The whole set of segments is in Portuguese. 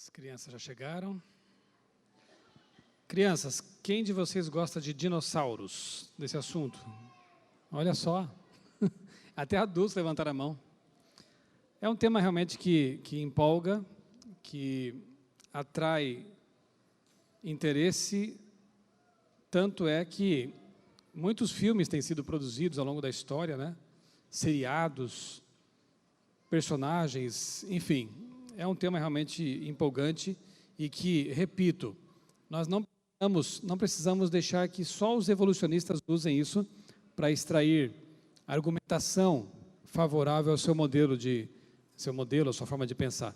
As crianças já chegaram. Crianças, quem de vocês gosta de dinossauros, desse assunto? Olha só, até adultos levantaram a mão. É um tema realmente que empolga, que atrai interesse, tanto é que muitos filmes têm sido produzidos ao longo da história, né? Seriados, personagens, enfim, é um tema realmente empolgante e que, repito, nós não precisamos deixar que só os evolucionistas usem isso para extrair argumentação favorável ao seu modelo, a sua forma de pensar.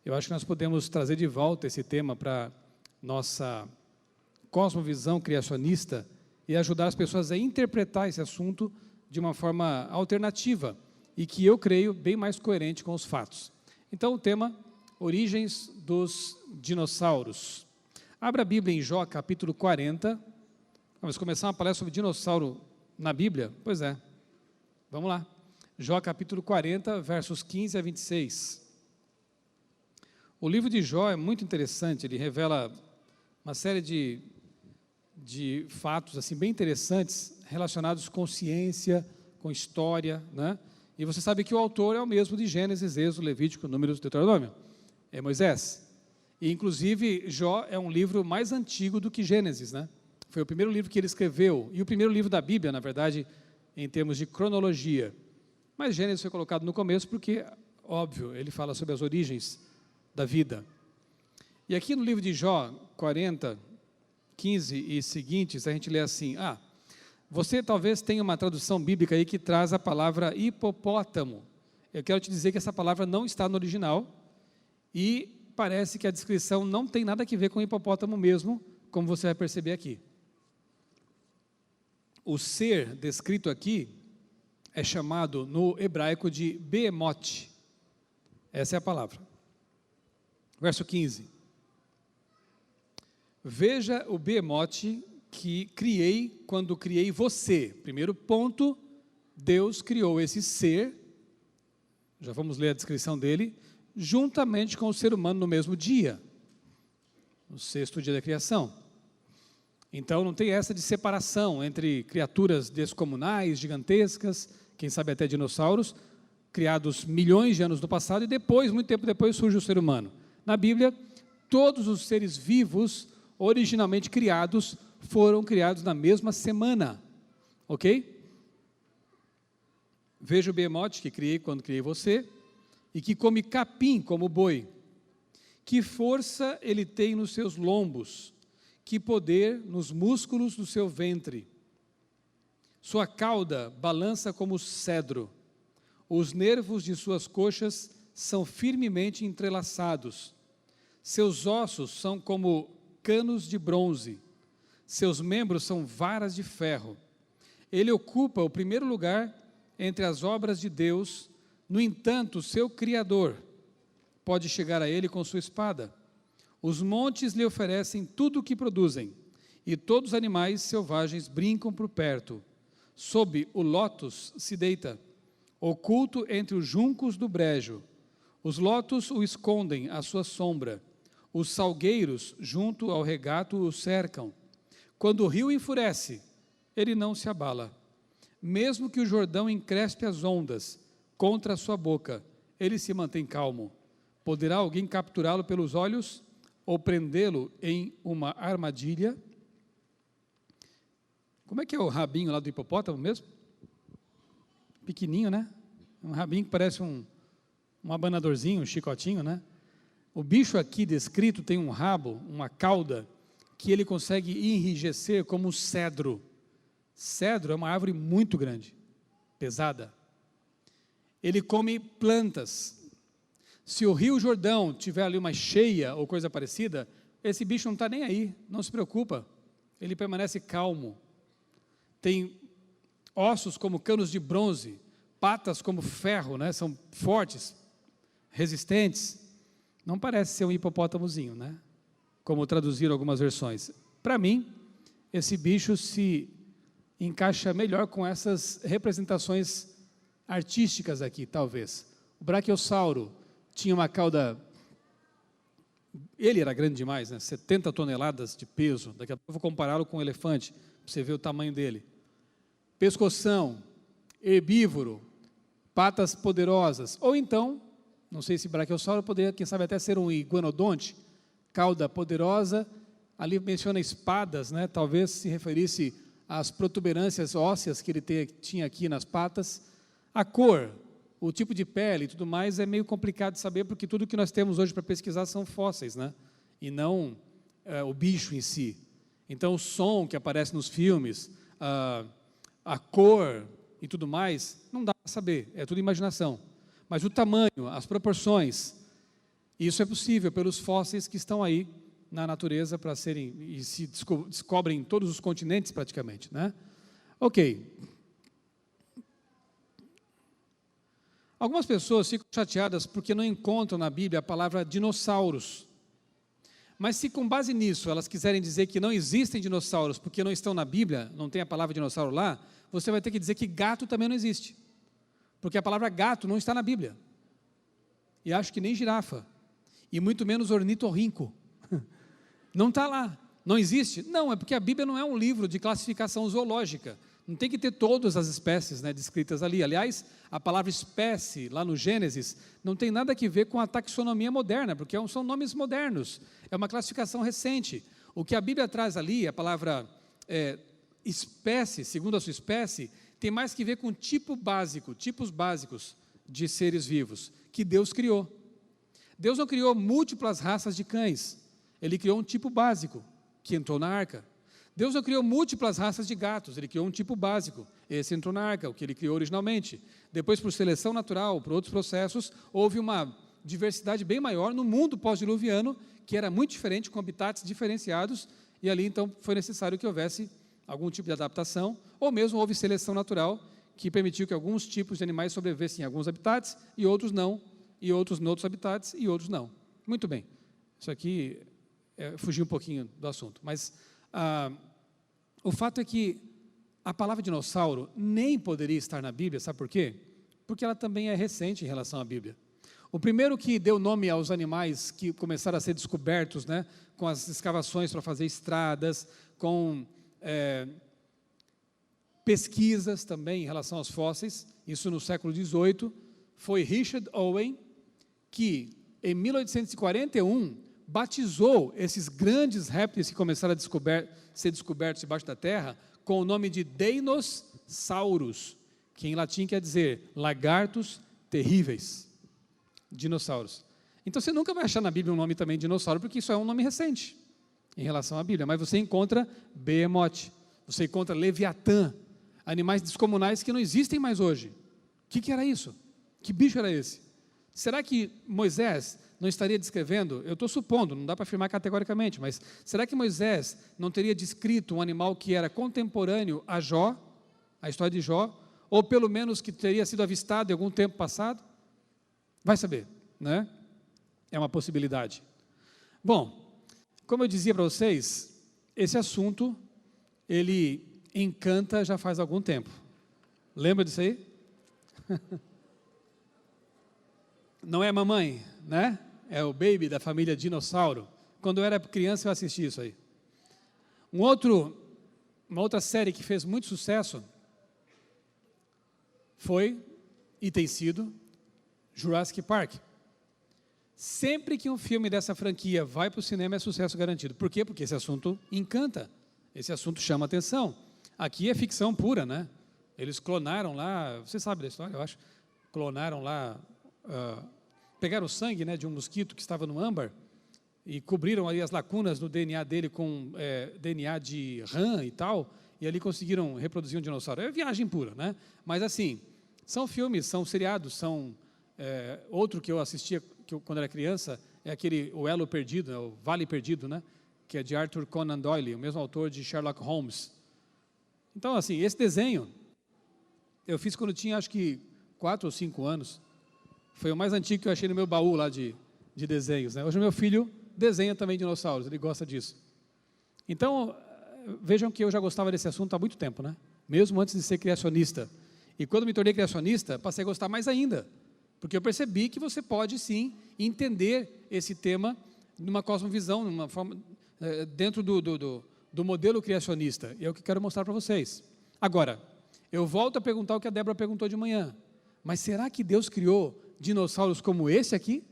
Eu acho que nós podemos trazer de volta esse tema para nossa cosmovisão criacionista e ajudar as pessoas a interpretar esse assunto de uma forma alternativa e que eu creio bem mais coerente com os fatos. Então o tema, origens dos dinossauros. Abra a Bíblia em Jó, capítulo 40. Vamos começar uma palestra sobre dinossauro na Bíblia? Pois é. Vamos lá. Jó, capítulo 40, versos 15 a 26. O livro de Jó é muito interessante, ele revela uma série de fatos assim, bem interessantes relacionados com ciência, com história, né? E você sabe que o autor é o mesmo de Gênesis, Êxodo, Levítico, Números e Deuteronômio. É Moisés. E, inclusive, Jó é um livro mais antigo do que Gênesis, né? Foi o primeiro livro que ele escreveu, e o primeiro livro da Bíblia, na verdade, em termos de cronologia. Mas Gênesis foi colocado no começo porque, óbvio, ele fala sobre as origens da vida. E aqui no livro de Jó, 40, 15 e seguintes, a gente lê assim, você talvez tenha uma tradução bíblica aí que traz a palavra hipopótamo. Eu quero te dizer que essa palavra não está no original e parece que a descrição não tem nada a ver com hipopótamo mesmo, como você vai perceber aqui. O ser descrito aqui é chamado no hebraico de behemoth. Essa é a palavra. Verso 15. Veja o behemoth que criei quando criei você. Primeiro ponto, Deus criou esse ser, já vamos ler a descrição dele, juntamente com o ser humano no mesmo dia, no sexto dia da criação. Então não tem essa de separação entre criaturas descomunais, gigantescas, quem sabe até dinossauros, criados milhões de anos no passado e depois, muito tempo depois, surge o ser humano. Na Bíblia, todos os seres vivos, originalmente criados, foram criados na mesma semana, ok? Veja o behemoth que criei quando criei você, e que come capim como boi. Que força ele tem nos seus lombos, que poder nos músculos do seu ventre. Sua cauda balança como cedro, os nervos de suas coxas são firmemente entrelaçados, seus ossos são como canos de bronze, seus membros são varas de ferro. Ele ocupa o primeiro lugar entre as obras de Deus, no entanto, seu Criador pode chegar a ele com sua espada. Os montes lhe oferecem tudo o que produzem, e todos os animais selvagens brincam por perto. Sob o lótus se deita, oculto entre os juncos do brejo. Os lótus o escondem à sua sombra. Os salgueiros, junto ao regato, o cercam. Quando o rio enfurece, ele não se abala. Mesmo que o Jordão encrespe as ondas contra a sua boca, ele se mantém calmo. Poderá alguém capturá-lo pelos olhos ou prendê-lo em uma armadilha? Como é que é o rabinho lá do hipopótamo mesmo? Pequenininho, né? Um rabinho que parece um abanadorzinho, um chicotinho, né? O bicho aqui descrito tem um rabo, uma cauda, que ele consegue enrijecer como um cedro. Cedro é uma árvore muito grande, pesada. Ele come plantas. Se o rio Jordão tiver ali uma cheia ou coisa parecida, esse bicho não está nem aí, não se preocupa. Ele permanece calmo. Tem ossos como canos de bronze, patas como ferro, né? São fortes, resistentes. Não parece ser um hipopótamozinho, né? Como traduziram algumas versões. Para mim, esse bicho se encaixa melhor com essas representações artísticas aqui, talvez. O braquiosauro tinha uma cauda ele era grande demais, né? 70 toneladas de peso. Daqui a pouco eu vou compará-lo com um elefante, para você ver o tamanho dele. Pescoção, herbívoro, patas poderosas. Ou então, não sei se brachiosauro poderia, quem sabe, até ser um iguanodonte, cauda poderosa. Ali menciona espadas, né? Talvez se referisse às protuberâncias ósseas que ele tinha aqui nas patas. A cor, o tipo de pele e tudo mais é meio complicado de saber, porque tudo que nós temos hoje para pesquisar são fósseis, né? E não o bicho em si. Então, o som que aparece nos filmes, a cor e tudo mais, não dá para saber, é tudo imaginação. Mas o tamanho, as proporções, isso é possível pelos fósseis que estão aí na natureza para serem, e se descobrem em todos os continentes praticamente, né? Ok. Algumas pessoas ficam chateadas porque não encontram na Bíblia a palavra dinossauros. Mas se com base nisso elas quiserem dizer que não existem dinossauros porque não estão na Bíblia, não tem a palavra dinossauro lá, você vai ter que dizer que gato também não existe. Porque a palavra gato não está na Bíblia. E acho que nem girafa. E muito menos ornitorrinco. Não está lá. Não existe? Não, é porque a Bíblia não é um livro de classificação zoológica. Não tem que ter todas as espécies, né, descritas ali. Aliás, a palavra espécie, lá no Gênesis, não tem nada a ver com a taxonomia moderna, porque são nomes modernos. É uma classificação recente. O que a Bíblia traz ali, a palavra espécie, segundo a sua espécie, tem mais que ver com tipo básico, tipos básicos de seres vivos, que Deus criou. Deus não criou múltiplas raças de cães. Ele criou um tipo básico, que entrou na arca. Deus não criou múltiplas raças de gatos, ele criou um tipo básico, esse entrou na arca, o que ele criou originalmente. Depois, por seleção natural, por outros processos, houve uma diversidade bem maior no mundo pós-diluviano, que era muito diferente, com habitats diferenciados, e ali então foi necessário que houvesse algum tipo de adaptação, ou mesmo houve seleção natural, que permitiu que alguns tipos de animais sobrevivessem em alguns habitats, e outros não, e outros em outros habitats, e outros não. Muito bem, isso aqui fugiu um pouquinho do assunto, mas o fato é que a palavra dinossauro nem poderia estar na Bíblia, sabe por quê? Porque ela também é recente em relação à Bíblia. O primeiro que deu nome aos animais que começaram a ser descobertos, né, com as escavações para fazer estradas, com pesquisas também em relação aos fósseis, isso no século XVIII, foi Richard Owen, que em 1841 batizou esses grandes répteis que começaram a ser descobertos debaixo da terra com o nome de Deinosaurus, que em latim quer dizer lagartos terríveis, dinossauros. Então você nunca vai achar na Bíblia um nome também de dinossauro, porque isso é um nome recente em relação à Bíblia, mas você encontra Behemoth, você encontra Leviatã, animais descomunais que não existem mais hoje. O que era isso? Que bicho era esse? Será que Moisés não estaria descrevendo, eu estou supondo, não dá para afirmar categoricamente, mas será que Moisés não teria descrito um animal que era contemporâneo a Jó, a história de Jó, ou pelo menos que teria sido avistado em algum tempo passado? Vai saber, né? É uma possibilidade. Bom, como eu dizia para vocês, esse assunto, ele encanta já faz algum tempo. Lembra disso aí? Não é mamãe, né? É o baby da família dinossauro. Quando eu era criança eu assisti isso aí. Uma outra série que fez muito sucesso foi, e tem sido, Jurassic Park. Sempre que um filme dessa franquia vai para o cinema é sucesso garantido. Por quê? Porque esse assunto encanta, esse assunto chama atenção. Aqui é ficção pura, né? Eles clonaram lá, você sabe da história, eu acho, clonaram lá, pegaram o sangue, né, de um mosquito que estava no âmbar e cobriram ali as lacunas no DNA dele com DNA de rã e tal, e ali conseguiram reproduzir um dinossauro. É viagem pura, né? Mas assim, são filmes, são seriados, são... outro que eu assistia quando era criança é aquele O Elo Perdido, né, o Vale Perdido, né, que é de Arthur Conan Doyle, o mesmo autor de Sherlock Holmes. Então, assim, esse desenho eu fiz quando tinha, acho que 4 ou 5 anos. Foi o mais antigo que eu achei no meu baú lá de desenhos, né? Hoje o meu filho desenha também dinossauros, ele gosta disso. Então, vejam que eu já gostava desse assunto há muito tempo, né? Mesmo antes de ser criacionista. E quando me tornei criacionista, passei a gostar mais ainda, porque eu percebi que você pode sim entender esse tema numa cosmovisão, numa forma, dentro do modelo criacionista. E é o que eu quero mostrar para vocês. Agora, eu volto a perguntar o que a Débora perguntou de manhã. Mas será que Deus criou dinossauros como esse aqui?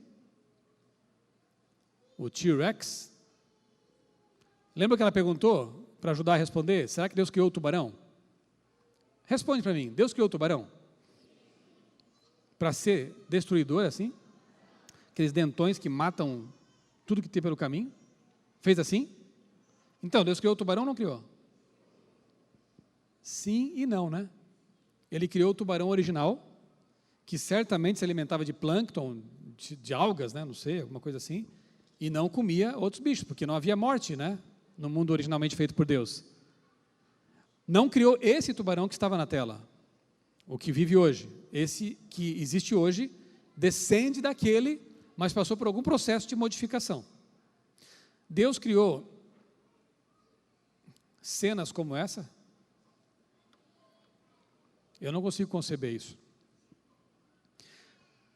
O T-Rex? Lembra que ela perguntou, para ajudar a responder, será que Deus criou o tubarão? Responde para mim, Deus criou o tubarão? Para ser destruidor assim? Aqueles dentões que matam tudo que tem pelo caminho? Fez assim? Então, Deus criou o tubarão ou não criou? Sim e não, né? Ele criou o tubarão original, que certamente se alimentava de plâncton, de algas, né? Não sei, alguma coisa assim, e não comia outros bichos, porque não havia morte, né? No mundo originalmente feito por Deus. Não criou esse tubarão que estava na tela, o que vive hoje. Esse que existe hoje descende daquele, mas passou por algum processo de modificação. Deus criou cenas como essa? Eu não consigo conceber isso.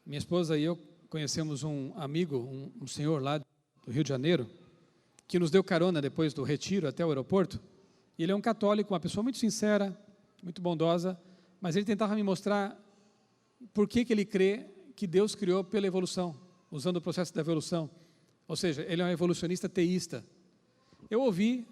Minha esposa e eu conhecemos um amigo, um senhor lá do Rio de Janeiro, que nos deu carona depois do retiro até o aeroporto. Ele é um católico, uma pessoa muito sincera, muito bondosa, mas ele tentava me mostrar por que ele crê que Deus criou pela evolução, usando o processo da evolução. Ou seja, ele é um evolucionista teísta. Eu ouvi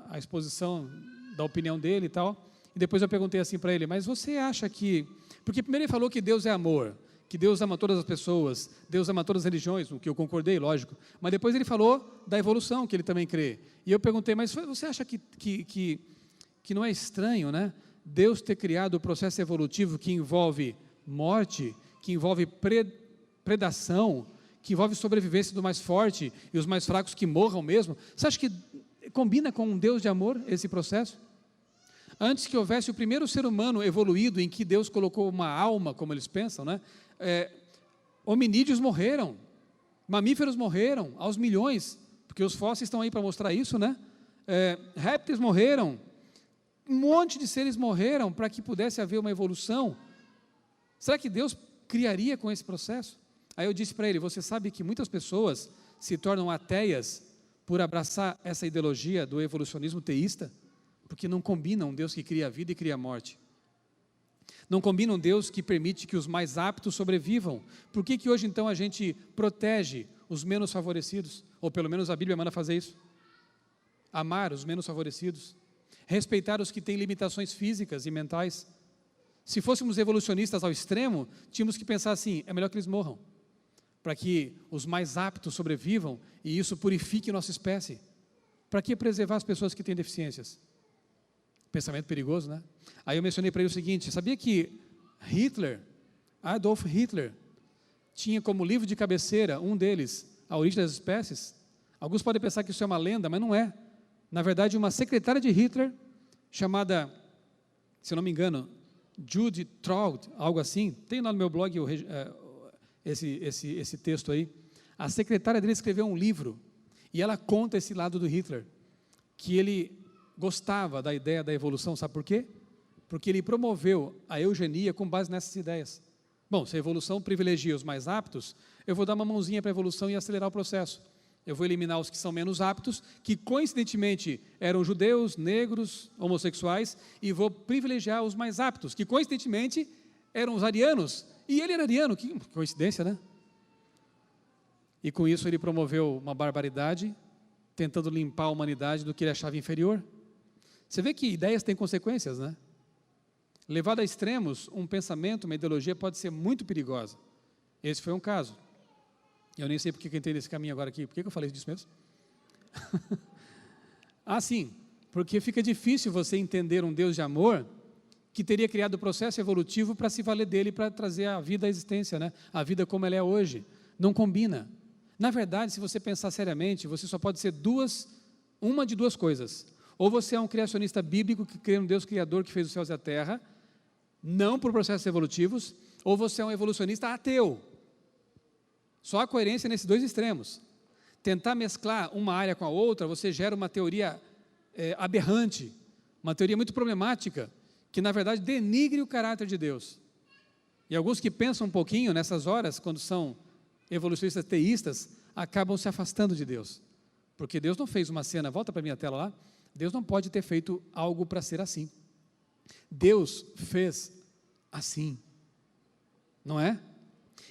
a exposição da opinião dele e tal, e depois eu perguntei assim para ele, mas você acha que... Porque primeiro ele falou que Deus é amor, que Deus ama todas as pessoas, Deus ama todas as religiões, o que eu concordei, lógico, mas depois ele falou da evolução, que ele também crê. E eu perguntei, mas você acha que não é estranho, né? Deus ter criado o processo evolutivo que envolve morte, que envolve predação, que envolve sobrevivência do mais forte e os mais fracos que morram mesmo. Você acha que combina com um Deus de amor esse processo? Antes que houvesse o primeiro ser humano evoluído em que Deus colocou uma alma, como eles pensam, né? Hominídeos morreram, mamíferos morreram aos milhões, porque os fósseis estão aí para mostrar isso, né? Répteis morreram, um monte de seres morreram para que pudesse haver uma evolução. Será que Deus criaria com esse processo? Aí eu disse para ele, você sabe que muitas pessoas se tornam ateias por abraçar essa ideologia do evolucionismo teísta, porque não combina um Deus que cria a vida e cria a morte. Não combina um Deus que permite que os mais aptos sobrevivam. Por que hoje então a gente protege os menos favorecidos? Ou pelo menos a Bíblia manda fazer isso. Amar os menos favorecidos. Respeitar os que têm limitações físicas e mentais. Se fôssemos evolucionistas ao extremo, tínhamos que pensar assim, é melhor que eles morram, para que os mais aptos sobrevivam e isso purifique nossa espécie. Para que preservar as pessoas que têm deficiências? Pensamento perigoso, né? Aí eu mencionei para ele o seguinte, sabia que Adolf Hitler, tinha como livro de cabeceira, um deles, A Origem das Espécies? Alguns podem pensar que isso é uma lenda, mas não é. Na verdade, uma secretária de Hitler, chamada, se eu não me engano, Judy Traud, algo assim, tem lá no meu blog esse texto aí. A secretária dele escreveu um livro, e ela conta esse lado do Hitler, que ele gostava da ideia da evolução, sabe por quê? Porque ele promoveu a eugenia com base nessas ideias. Bom, se a evolução privilegia os mais aptos, eu vou dar uma mãozinha para a evolução e acelerar o processo. Eu vou eliminar os que são menos aptos, que coincidentemente eram judeus, negros, homossexuais, e vou privilegiar os mais aptos, que coincidentemente eram os arianos, e ele era ariano, que coincidência, né? E com isso ele promoveu uma barbaridade, tentando limpar a humanidade do que ele achava inferior. Você vê que ideias têm consequências, né? Levado a extremos, um pensamento, uma ideologia pode ser muito perigosa. Esse foi um caso. Eu nem sei porque que eu entrei nesse caminho agora aqui. Por que eu falei disso mesmo? Sim, porque fica difícil você entender um Deus de amor que teria criado o processo evolutivo para se valer dele, para trazer a vida à existência, né? A vida como ela é hoje. Não combina. Na verdade, se você pensar seriamente, você só pode ser uma de duas coisas. Ou você é um criacionista bíblico que crê no Deus Criador que fez os céus e a terra, não por processos evolutivos, ou você é um evolucionista ateu. Só há coerência nesses dois extremos. Tentar mesclar uma área com a outra, você gera uma teoria aberrante, uma teoria muito problemática, que na verdade denigre o caráter de Deus. E alguns que pensam um pouquinho nessas horas, quando são evolucionistas teístas, acabam se afastando de Deus. Porque Deus não fez uma cena, volta para a minha tela lá, Deus não pode ter feito algo para ser assim. Deus fez assim, não é?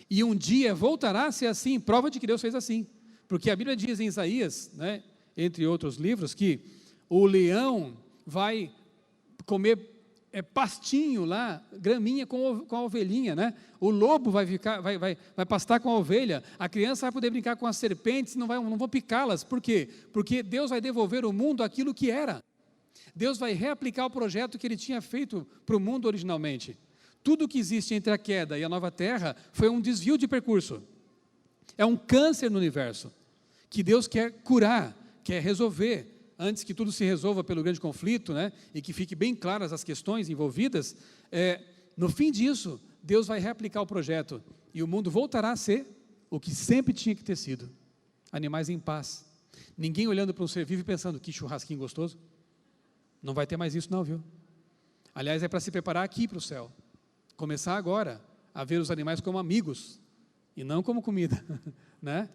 E um dia voltará a ser assim, prova de que Deus fez assim. Porque a Bíblia diz em Isaías, né, entre outros livros, que o leão vai comer pastinho lá, graminha com a ovelhinha, né? O lobo vai pastar com a ovelha, a criança vai poder brincar com as serpentes, não vão picá-las. Por quê? Porque Deus vai devolver ao mundo aquilo que era. Deus vai reaplicar o projeto que Ele tinha feito para o mundo originalmente. Tudo que existe entre a queda e a nova terra foi um desvio de percurso. É um câncer no universo, que Deus quer curar, quer resolver. Antes que tudo se resolva pelo grande conflito, né, e que fique bem claras as questões envolvidas, no fim disso, Deus vai reaplicar o projeto, e o mundo voltará a ser o que sempre tinha que ter sido, animais em paz, ninguém olhando para um ser vivo e pensando, que churrasquinho gostoso, não vai ter mais isso não, viu? Aliás, é para se preparar aqui para o céu, começar agora a ver os animais como amigos, e não como comida, né?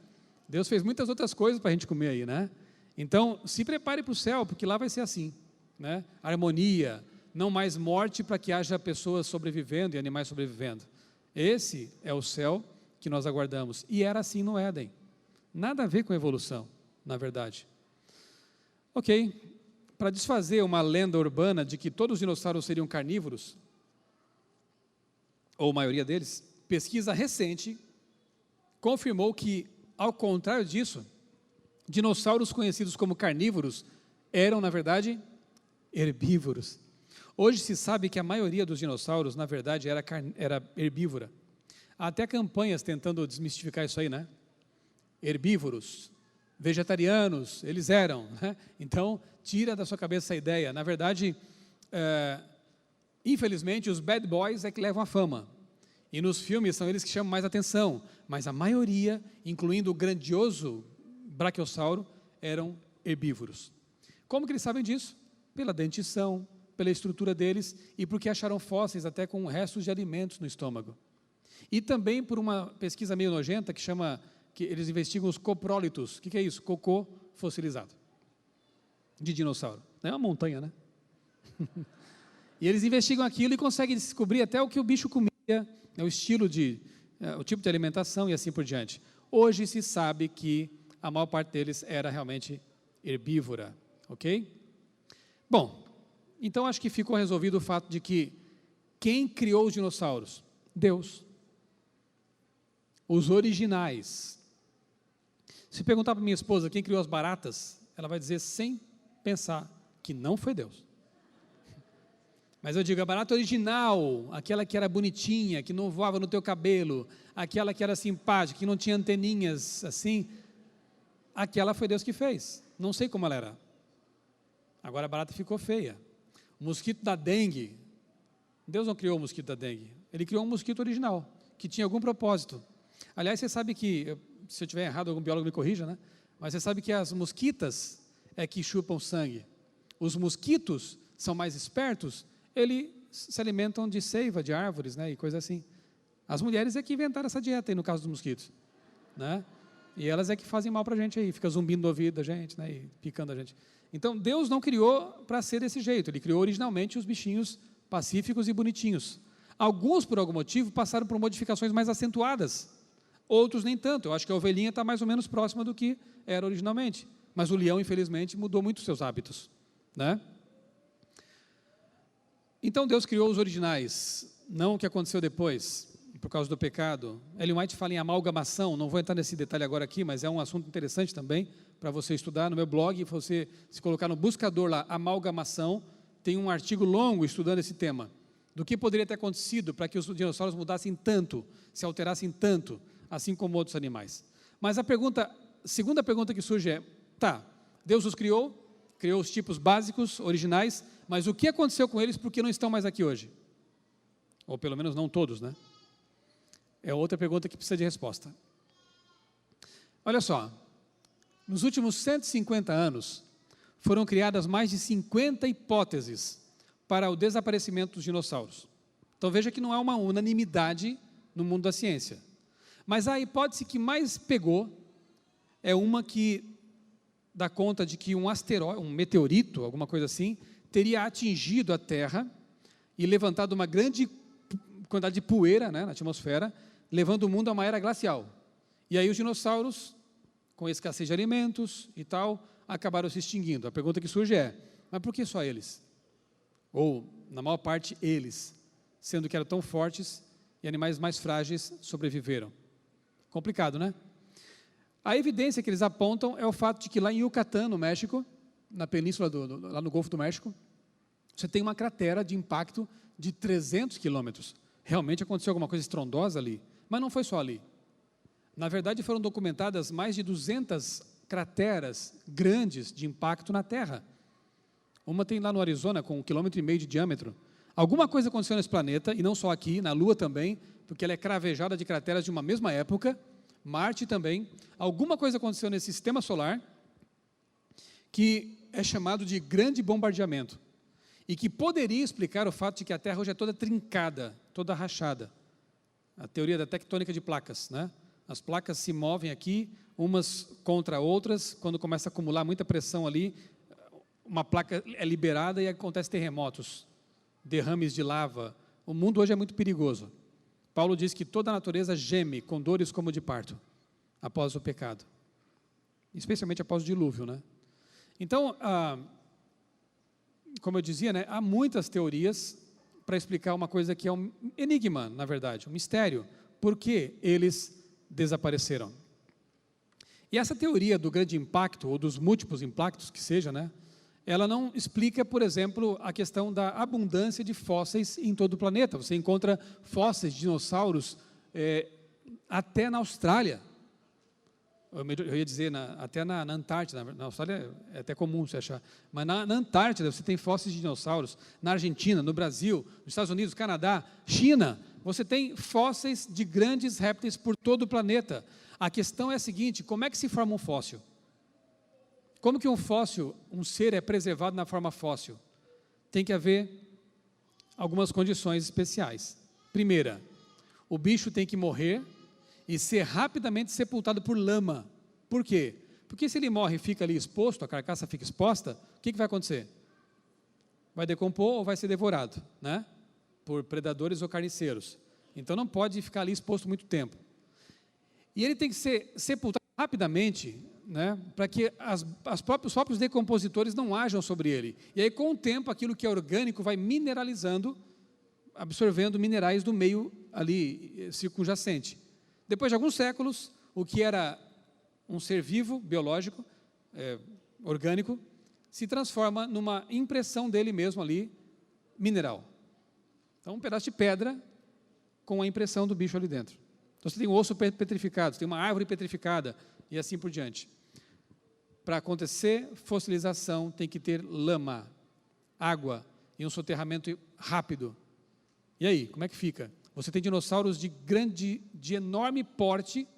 Deus fez muitas outras coisas para a gente comer aí, né? Então, se prepare para o céu, porque lá vai ser assim, né? Harmonia, não mais morte para que haja pessoas sobrevivendo e animais sobrevivendo. Esse é o céu que nós aguardamos. E era assim no Éden. Nada a ver com evolução, na verdade. Ok, para desfazer uma lenda urbana de que todos os dinossauros seriam carnívoros, ou a maioria deles, pesquisa recente confirmou que, ao contrário disso, dinossauros conhecidos como carnívoros eram, na verdade, herbívoros. Hoje se sabe que a maioria dos dinossauros, na verdade, era herbívora. Há até campanhas tentando desmistificar isso aí, né? Herbívoros, vegetarianos, eles eram, né? Então, tira da sua cabeça essa ideia. Na verdade, infelizmente, os bad boys é que levam a fama. E nos filmes são eles que chamam mais atenção. Mas a maioria, incluindo o grandioso brachiosauro, eram herbívoros. Como que eles sabem disso? Pela dentição, pela estrutura deles e porque acharam fósseis até com restos de alimentos no estômago. E também por uma pesquisa meio nojenta que eles investigam os coprólitos. O que é isso? Cocô fossilizado de dinossauro. É uma montanha, né? E eles investigam aquilo e conseguem descobrir até o que o bicho comia, o estilo o tipo de alimentação e assim por diante. Hoje se sabe que a maior parte deles era realmente herbívora, ok? Bom, então acho que ficou resolvido o fato de que quem criou os dinossauros? Deus. Os originais. Se perguntar para minha esposa quem criou as baratas, ela vai dizer sem pensar que não foi Deus. Mas eu digo, a barata original, aquela que era bonitinha, que não voava no teu cabelo, aquela que era simpática, que não tinha anteninhas assim, aquela foi Deus que fez. Não sei como ela era. Agora a barata ficou feia. O mosquito da dengue, Deus não criou o mosquito da dengue, Ele criou um mosquito original, que tinha algum propósito. Aliás, você sabe que, se eu estiver errado, algum biólogo me corrija, né? Mas você sabe que as mosquitas é que chupam sangue. Os mosquitos são mais espertos, eles se alimentam de seiva, de árvores, né, e coisa assim. As mulheres é que inventaram essa dieta aí, no caso dos mosquitos, né? E elas é que fazem mal para a gente aí, fica zumbindo no ouvido da gente, né, e picando a gente. Então, Deus não criou para ser desse jeito, Ele criou originalmente os bichinhos pacíficos e bonitinhos. Alguns, por algum motivo, passaram por modificações mais acentuadas, outros nem tanto. Eu acho que a ovelhinha está mais ou menos próxima do que era originalmente, mas o leão, infelizmente, mudou muito os seus hábitos, né? Então, Deus criou os originais, não o que aconteceu depois, por causa do pecado. Ellen White fala em amalgamação, não vou entrar nesse detalhe agora aqui, mas é um assunto interessante também, para você estudar no meu blog, você se colocar no buscador lá, amalgamação, tem um artigo longo estudando esse tema, do que poderia ter acontecido para que os dinossauros mudassem tanto, se alterassem tanto, assim como outros animais. Mas a segunda pergunta que surge é, Deus os criou os tipos básicos, originais, mas o que aconteceu com eles porque não estão mais aqui hoje? Ou pelo menos não todos, né? É outra pergunta que precisa de resposta. Olha só, nos últimos 150 anos, foram criadas mais de 50 hipóteses para o desaparecimento dos dinossauros. Então veja que não é uma unanimidade no mundo da ciência. Mas a hipótese que mais pegou é uma que dá conta de que um asteroide, um meteorito, alguma coisa assim, teria atingido a Terra e levantado uma grande quantidade de poeira, né, na atmosfera, levando o mundo a uma era glacial. E aí os dinossauros, com escassez de alimentos e tal, acabaram se extinguindo. A pergunta que surge é, mas por que só eles? Ou, na maior parte, eles, sendo que eram tão fortes e animais mais frágeis sobreviveram. Complicado, né? A evidência que eles apontam é o fato de que lá em Yucatán, no México, na península, lá no Golfo do México, você tem uma cratera de impacto de 300 quilômetros. Realmente aconteceu alguma coisa estrondosa ali, mas não foi só ali. Na verdade, foram documentadas mais de 200 crateras grandes de impacto na Terra. Uma tem lá no Arizona, com 1,5 km de diâmetro. Alguma coisa aconteceu nesse planeta, e não só aqui, na Lua também, porque ela é cravejada de crateras de uma mesma época, Marte também. Alguma coisa aconteceu nesse sistema solar, que é chamado de grande bombardeamento, e que poderia explicar o fato de que a Terra hoje é toda trincada, toda rachada. A teoria da tectônica de placas, né? As placas se movem aqui, umas contra outras, quando começa a acumular muita pressão ali, uma placa é liberada e acontece terremotos, derrames de lava. O mundo hoje é muito perigoso. Paulo diz que toda a natureza geme com dores como de parto, após o pecado. Especialmente após o dilúvio, né? Então, como eu dizia, né, há muitas teorias para explicar uma coisa que é um enigma, na verdade, um mistério. Por que eles desapareceram? E essa teoria do grande impacto, ou dos múltiplos impactos que seja, né, ela não explica, por exemplo, a questão da abundância de fósseis em todo o planeta. Você encontra fósseis de dinossauros até na Austrália. Eu ia dizer, até na Antártida. Na Austrália é até comum você achar. Mas na Antártida você tem fósseis de dinossauros. Na Argentina, no Brasil, nos Estados Unidos, Canadá, China. Você tem fósseis de grandes répteis por todo o planeta. A questão é a seguinte, como é que se forma um fóssil? Como que um fóssil, um ser é preservado na forma fóssil? Tem que haver algumas condições especiais. Primeira, o bicho tem que morrer e ser rapidamente sepultado por lama. Por quê? Porque se ele morre e fica ali exposto, a carcaça fica exposta, o que vai acontecer? Vai decompor ou vai ser devorado, né? Por predadores ou carniceiros. Então não pode ficar ali exposto muito tempo. E ele tem que ser sepultado rapidamente, né, para que os próprios decompositores não ajam sobre ele. E aí, com o tempo, aquilo que é orgânico vai mineralizando, absorvendo minerais do meio ali circunjacente. Depois de alguns séculos, o que era um ser vivo, biológico, orgânico, se transforma numa impressão dele mesmo ali, mineral. Então, um pedaço de pedra com a impressão do bicho ali dentro. Então, você tem um osso petrificado, você tem uma árvore petrificada, e assim por diante. Para acontecer fossilização, tem que ter lama, água e um soterramento rápido. E aí, como é que fica? Você tem dinossauros de enorme porte,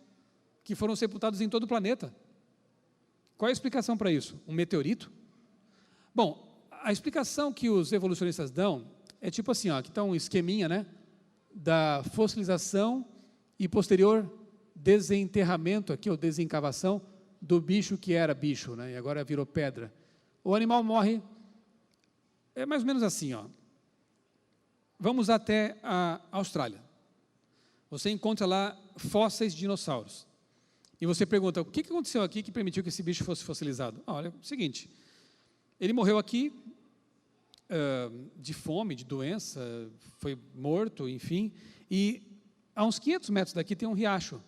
que foram sepultados em todo o planeta. Qual é a explicação para isso? Um meteorito? Bom, a explicação que os evolucionistas dão é tipo assim, ó, aqui está um esqueminha, né, da fossilização e posterior desenterramento aqui, ou desencavação, do bicho que era bicho, né, e agora virou pedra. O animal morre, é mais ou menos assim, ó. Vamos até a Austrália. Você encontra lá fósseis de dinossauros. E você pergunta, o que aconteceu aqui que permitiu que esse bicho fosse fossilizado? Olha, é o seguinte, ele morreu aqui de fome, de doença, foi morto, enfim, e a uns 500 metros daqui tem um riacho.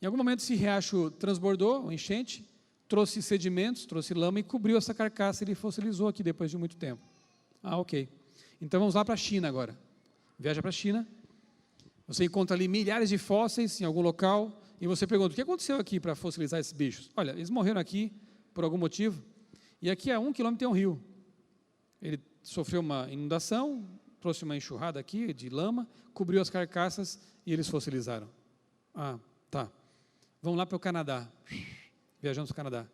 Em algum momento esse riacho transbordou, uma enchente, trouxe sedimentos, trouxe lama e cobriu essa carcaça, ele fossilizou aqui depois de muito tempo. Ah, ok. Então vamos lá para a China agora. Viaja para a China, você encontra ali milhares de fósseis em algum local, e você pergunta, o que aconteceu aqui para fossilizar esses bichos? Olha, eles morreram aqui por algum motivo, e aqui a 1 quilômetro tem um rio. Ele sofreu uma inundação, trouxe uma enxurrada aqui de lama, cobriu as carcaças e eles fossilizaram. Ah, tá. Vamos lá para o Canadá. Viajamos para o Canadá.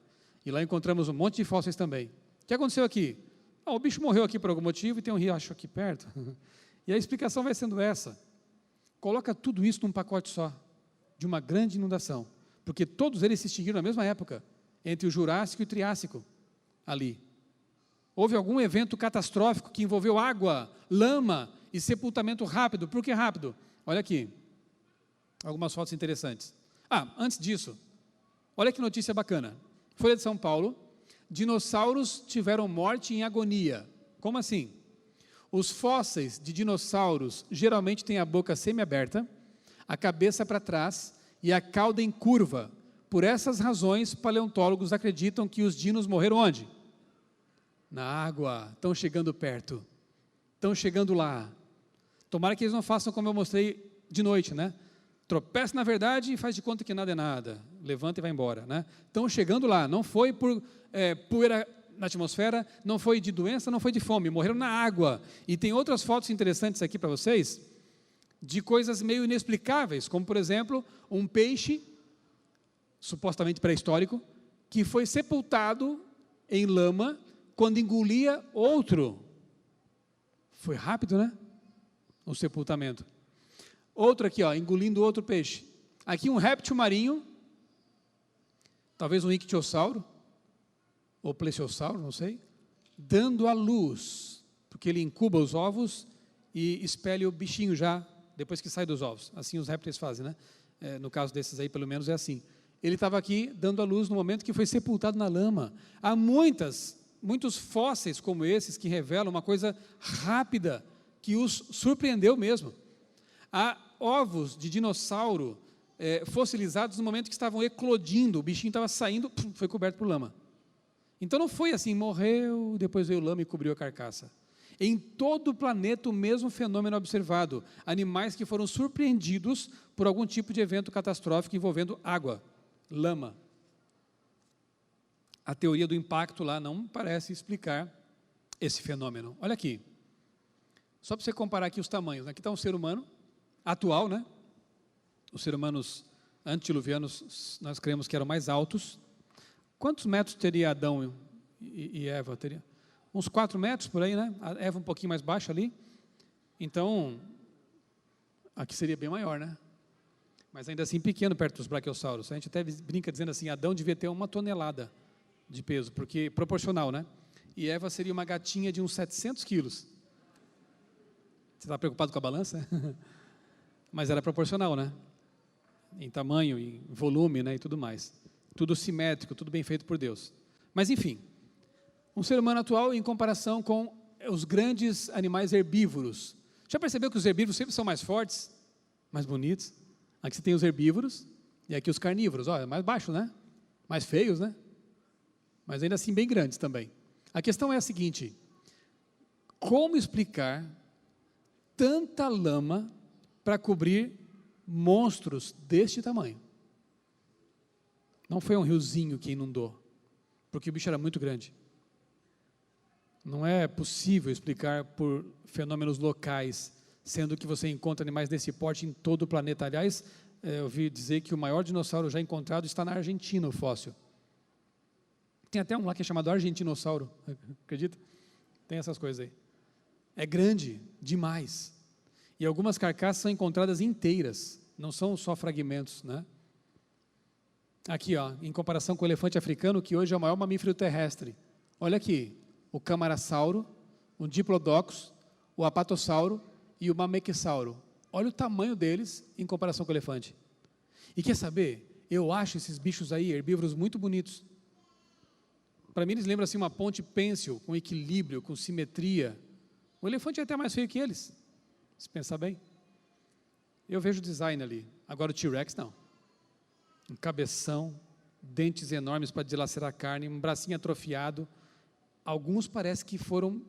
E lá encontramos um monte de fósseis também. O que aconteceu aqui? O bicho morreu aqui por algum motivo e tem um riacho aqui perto. E a explicação vai sendo essa. Coloca tudo isso num pacote só, de uma grande inundação. porque todos eles se extinguiram na mesma época, entre o Jurássico e o Triássico, ali. Houve algum evento catastrófico que envolveu água, lama e sepultamento rápido. Por que rápido? Olha aqui, algumas fotos interessantes. Antes disso, olha que notícia bacana. Folha de São Paulo, dinossauros tiveram morte em agonia. Como assim? Os fósseis de dinossauros geralmente têm a boca semiaberta, a cabeça para trás e a cauda em curva. Por essas razões, paleontólogos acreditam que os dinos morreram onde? Na água. Estão chegando perto. Estão chegando lá. Tomara que eles não façam como eu mostrei de noite, né? Tropeça na verdade e faz de conta que nada é nada. Levanta e vai embora, né? Estão chegando lá. Não foi por poeira na atmosfera, não foi de doença, não foi de fome. Morreram na água. E tem outras fotos interessantes aqui para vocês, de coisas meio inexplicáveis, como, por exemplo, um peixe, supostamente pré-histórico, que foi sepultado em lama quando engolia outro. Foi rápido, né? O sepultamento. Outro aqui, engolindo outro peixe. Aqui um réptil marinho, talvez um ictiosauro, ou plesiosauro, não sei, dando à luz, porque ele incuba os ovos e espelha o bichinho já, depois que sai dos ovos. Assim os répteis fazem, né? No caso desses aí, pelo menos, é assim. Ele estava aqui dando à luz no momento que foi sepultado na lama. Há muitos fósseis como esses que revelam uma coisa rápida, que os surpreendeu mesmo. Há ovos de dinossauro fossilizados no momento que estavam eclodindo, o bichinho estava saindo, foi coberto por lama. Então não foi assim, morreu, depois veio lama e cobriu a carcaça. Em todo o planeta o mesmo fenômeno observado, animais que foram surpreendidos por algum tipo de evento catastrófico envolvendo água, lama. A teoria do impacto lá não parece explicar esse fenômeno. Olha aqui, só para você comparar aqui os tamanhos. Aqui está um ser humano atual, né? Os seres humanos antediluvianos, nós cremos que eram mais altos. Quantos metros teria Adão e Eva? Teria uns 4 metros por aí, né? A Eva um pouquinho mais baixa ali. Então, aqui seria bem maior, né? Mas ainda assim pequeno perto dos braquiosauros. A gente até brinca dizendo assim, Adão devia ter 1 tonelada de peso, porque proporcional, né? E Eva seria uma gatinha de uns 700 quilos. Você está preocupado com a balança? Mas era proporcional, né? Em tamanho, em volume, né? E tudo mais. Tudo simétrico, tudo bem feito por Deus. Mas enfim, um ser humano atual em comparação com os grandes animais herbívoros. Já percebeu que os herbívoros sempre são mais fortes, mais bonitos? Aqui você tem os herbívoros e aqui os carnívoros. É mais baixo, né? Mais feios, né? Mas ainda assim bem grandes também. A questão é a seguinte: como explicar tanta lama para cobrir monstros deste tamanho? Não foi um riozinho que inundou, porque o bicho era muito grande. Não é possível explicar por fenômenos locais, sendo que você encontra animais desse porte em todo o planeta. Aliás, eu ouvi dizer que o maior dinossauro já encontrado está na Argentina, o fóssil. Tem até um lá que é chamado argentinossauro, acredita? Tem essas coisas aí. É grande demais. E algumas carcaças são encontradas inteiras, não são só fragmentos, né? Aqui, em comparação com o elefante africano, que hoje é o maior mamífero terrestre. Olha aqui, o camarasauro, o diplodocus, o apatossauro e o mamequissauro. Olha o tamanho deles em comparação com o elefante. E quer saber? Eu acho esses bichos aí, herbívoros, muito bonitos. Para mim eles lembram assim uma ponte pêncil, com equilíbrio, com simetria. O elefante é até mais feio que eles, se pensar bem. Eu vejo o design ali. Agora o T-Rex não. Um cabeção, dentes enormes para dilacerar a carne, um bracinho atrofiado. Alguns parece que foram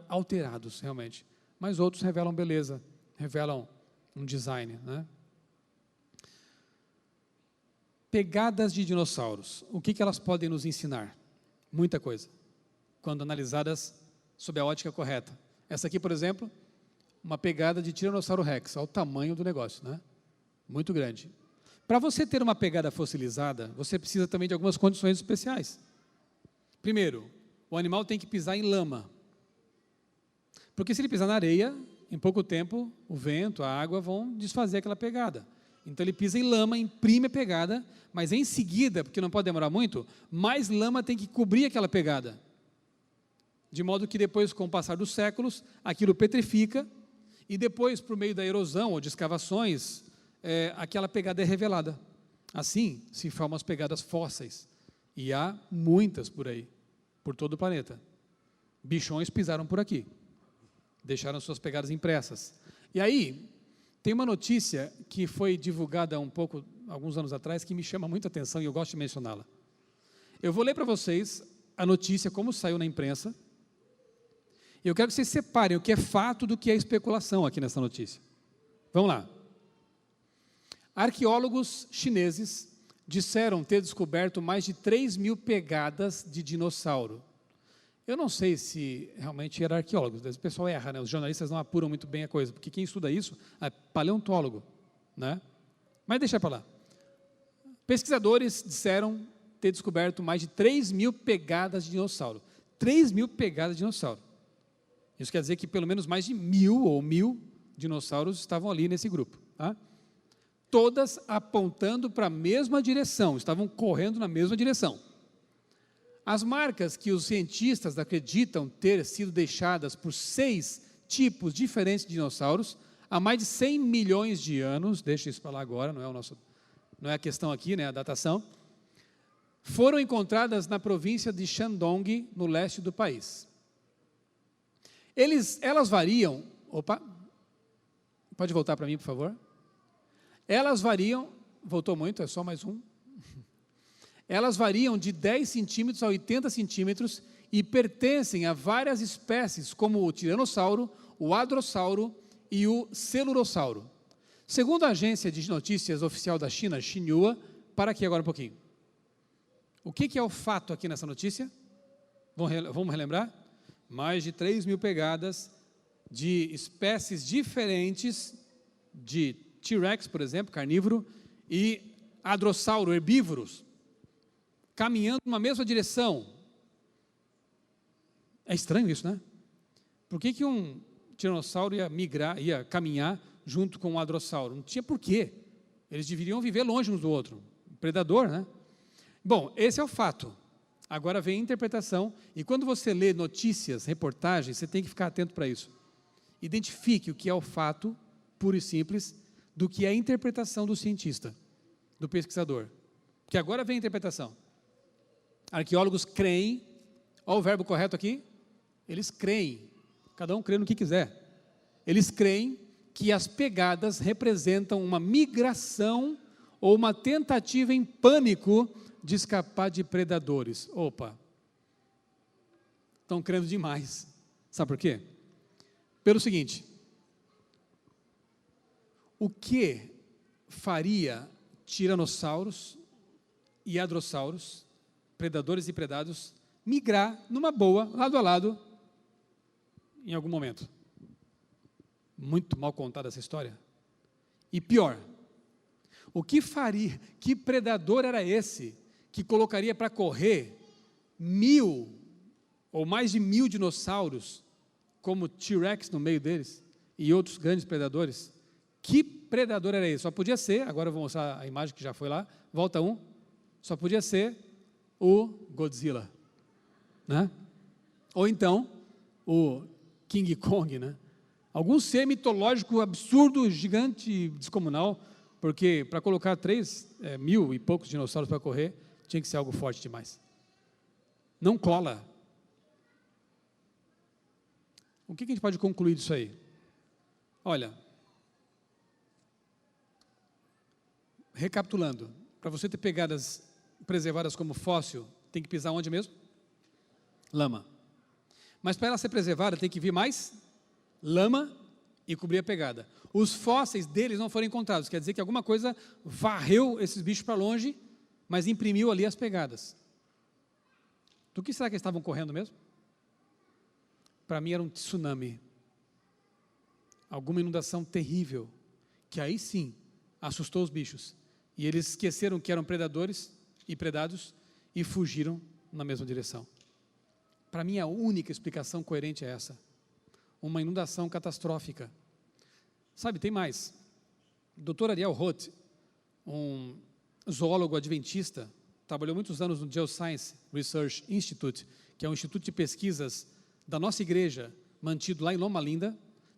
alterados realmente, mas outros revelam beleza, revelam um design, né? Pegadas de dinossauros, o que elas podem nos ensinar? Muita coisa, quando analisadas sob a ótica correta. Essa aqui, por exemplo, uma pegada de Tiranossauro Rex, olha o tamanho do negócio, né? Muito grande. Para você ter uma pegada fossilizada, você precisa também de algumas condições especiais. Primeiro, o animal tem que pisar em lama, porque se ele pisar na areia, em pouco tempo, o vento, a água vão desfazer aquela pegada. Então ele pisa em lama, imprime a pegada, mas em seguida, porque não pode demorar muito, mais lama tem que cobrir aquela pegada. De modo que depois, com o passar dos séculos, aquilo petrifica, e depois, por meio da erosão ou de escavações, aquela pegada é revelada. Assim, se formam as pegadas fósseis, e há muitas por aí, por todo o planeta. Bichões pisaram por aqui, deixaram suas pegadas impressas. E aí, tem uma notícia que foi divulgada alguns anos atrás, que me chama muita atenção e eu gosto de mencioná-la. Eu vou ler para vocês a notícia, como saiu na imprensa. Eu quero que vocês separem o que é fato do que é especulação aqui nessa notícia. Vamos lá. Arqueólogos chineses disseram ter descoberto mais de 3.000 pegadas de dinossauro. Eu não sei se realmente era arqueólogo, o pessoal erra, né? Os jornalistas não apuram muito bem a coisa, porque quem estuda isso é paleontólogo, né? Mas deixa para lá. Pesquisadores disseram ter descoberto mais de 3.000 pegadas de dinossauro. 3.000 pegadas de dinossauro. Isso quer dizer que pelo menos mais de 1.000 dinossauros estavam ali nesse grupo, tá? Todas apontando para a mesma direção, estavam correndo na mesma direção. As marcas que os cientistas acreditam ter sido deixadas por 6 tipos diferentes de dinossauros há mais de 100 milhões de anos, deixa isso para lá agora, não é a questão aqui, né, a datação, foram encontradas na província de Shandong, no leste do país. Elas variam, pode voltar para mim, por favor? Elas variam, voltou muito, é só mais um. Elas variam de 10 centímetros a 80 centímetros e pertencem a várias espécies, como o tiranossauro, o hadrossauro e o celurossauro. Segundo a agência de notícias oficial da China, Xinhua, para aqui agora um pouquinho. O que é o fato aqui nessa notícia? Vamos relembrar? Mais de 3.000 pegadas de espécies diferentes de T-Rex, por exemplo, carnívoro, e hadrossauro, herbívoros, caminhando numa mesma direção. É estranho isso, né? Por que um tiranossauro ia caminhar junto com um hadrossauro? Não tinha porquê. Eles deveriam viver longe uns do outro. Predador, né? Bom, esse é o fato. Agora vem a interpretação, e quando você lê notícias, reportagens, você tem que ficar atento para isso. Identifique o que é o fato, puro e simples, do que é a interpretação do cientista, do pesquisador. Porque agora vem a interpretação. Arqueólogos creem, olha o verbo correto aqui, eles creem, cada um crê no que quiser. Eles creem que as pegadas representam uma migração ou uma tentativa em pânico de escapar de predadores. Opa, estão crendo demais. Sabe por quê? Pelo seguinte, o que faria tiranossauros e hadrossauros, predadores e predados, migrar numa boa, lado a lado, em algum momento? Muito mal contada essa história. E pior, o que faria, que predador era esse que colocaria para correr 1.000 ou mais de 1.000 dinossauros, como T-Rex no meio deles, e outros grandes predadores? Que predador era esse? Só podia ser, agora eu vou mostrar a imagem que já foi lá, volta um, só podia ser o Godzilla, né? Ou então, o King Kong, né? Algum ser mitológico, absurdo, gigante, descomunal, porque para colocar 3.000 e poucos dinossauros para correr, tinha que ser algo forte demais. Não cola. O que a gente pode concluir disso aí? Olha, recapitulando, para você ter pegadas preservadas como fóssil, tem que pisar onde mesmo? Lama. Mas para ela ser preservada, tem que vir mais lama e cobrir a pegada. Os fósseis deles não foram encontrados, quer dizer que alguma coisa varreu esses bichos para longe, mas imprimiu ali as pegadas. Do que será que eles estavam correndo mesmo? Para mim era um tsunami. Alguma inundação terrível, que aí sim assustou os bichos. E eles esqueceram que eram predadores e predados e fugiram na mesma direção. Para mim a única explicação coerente é essa. Uma inundação catastrófica. Sabe, tem mais. O Dr. Ariel Roth, um zoólogo adventista, trabalhou muitos anos no Geoscience Research Institute, que é um instituto de pesquisas da nossa igreja, mantido lá em Loma Linda.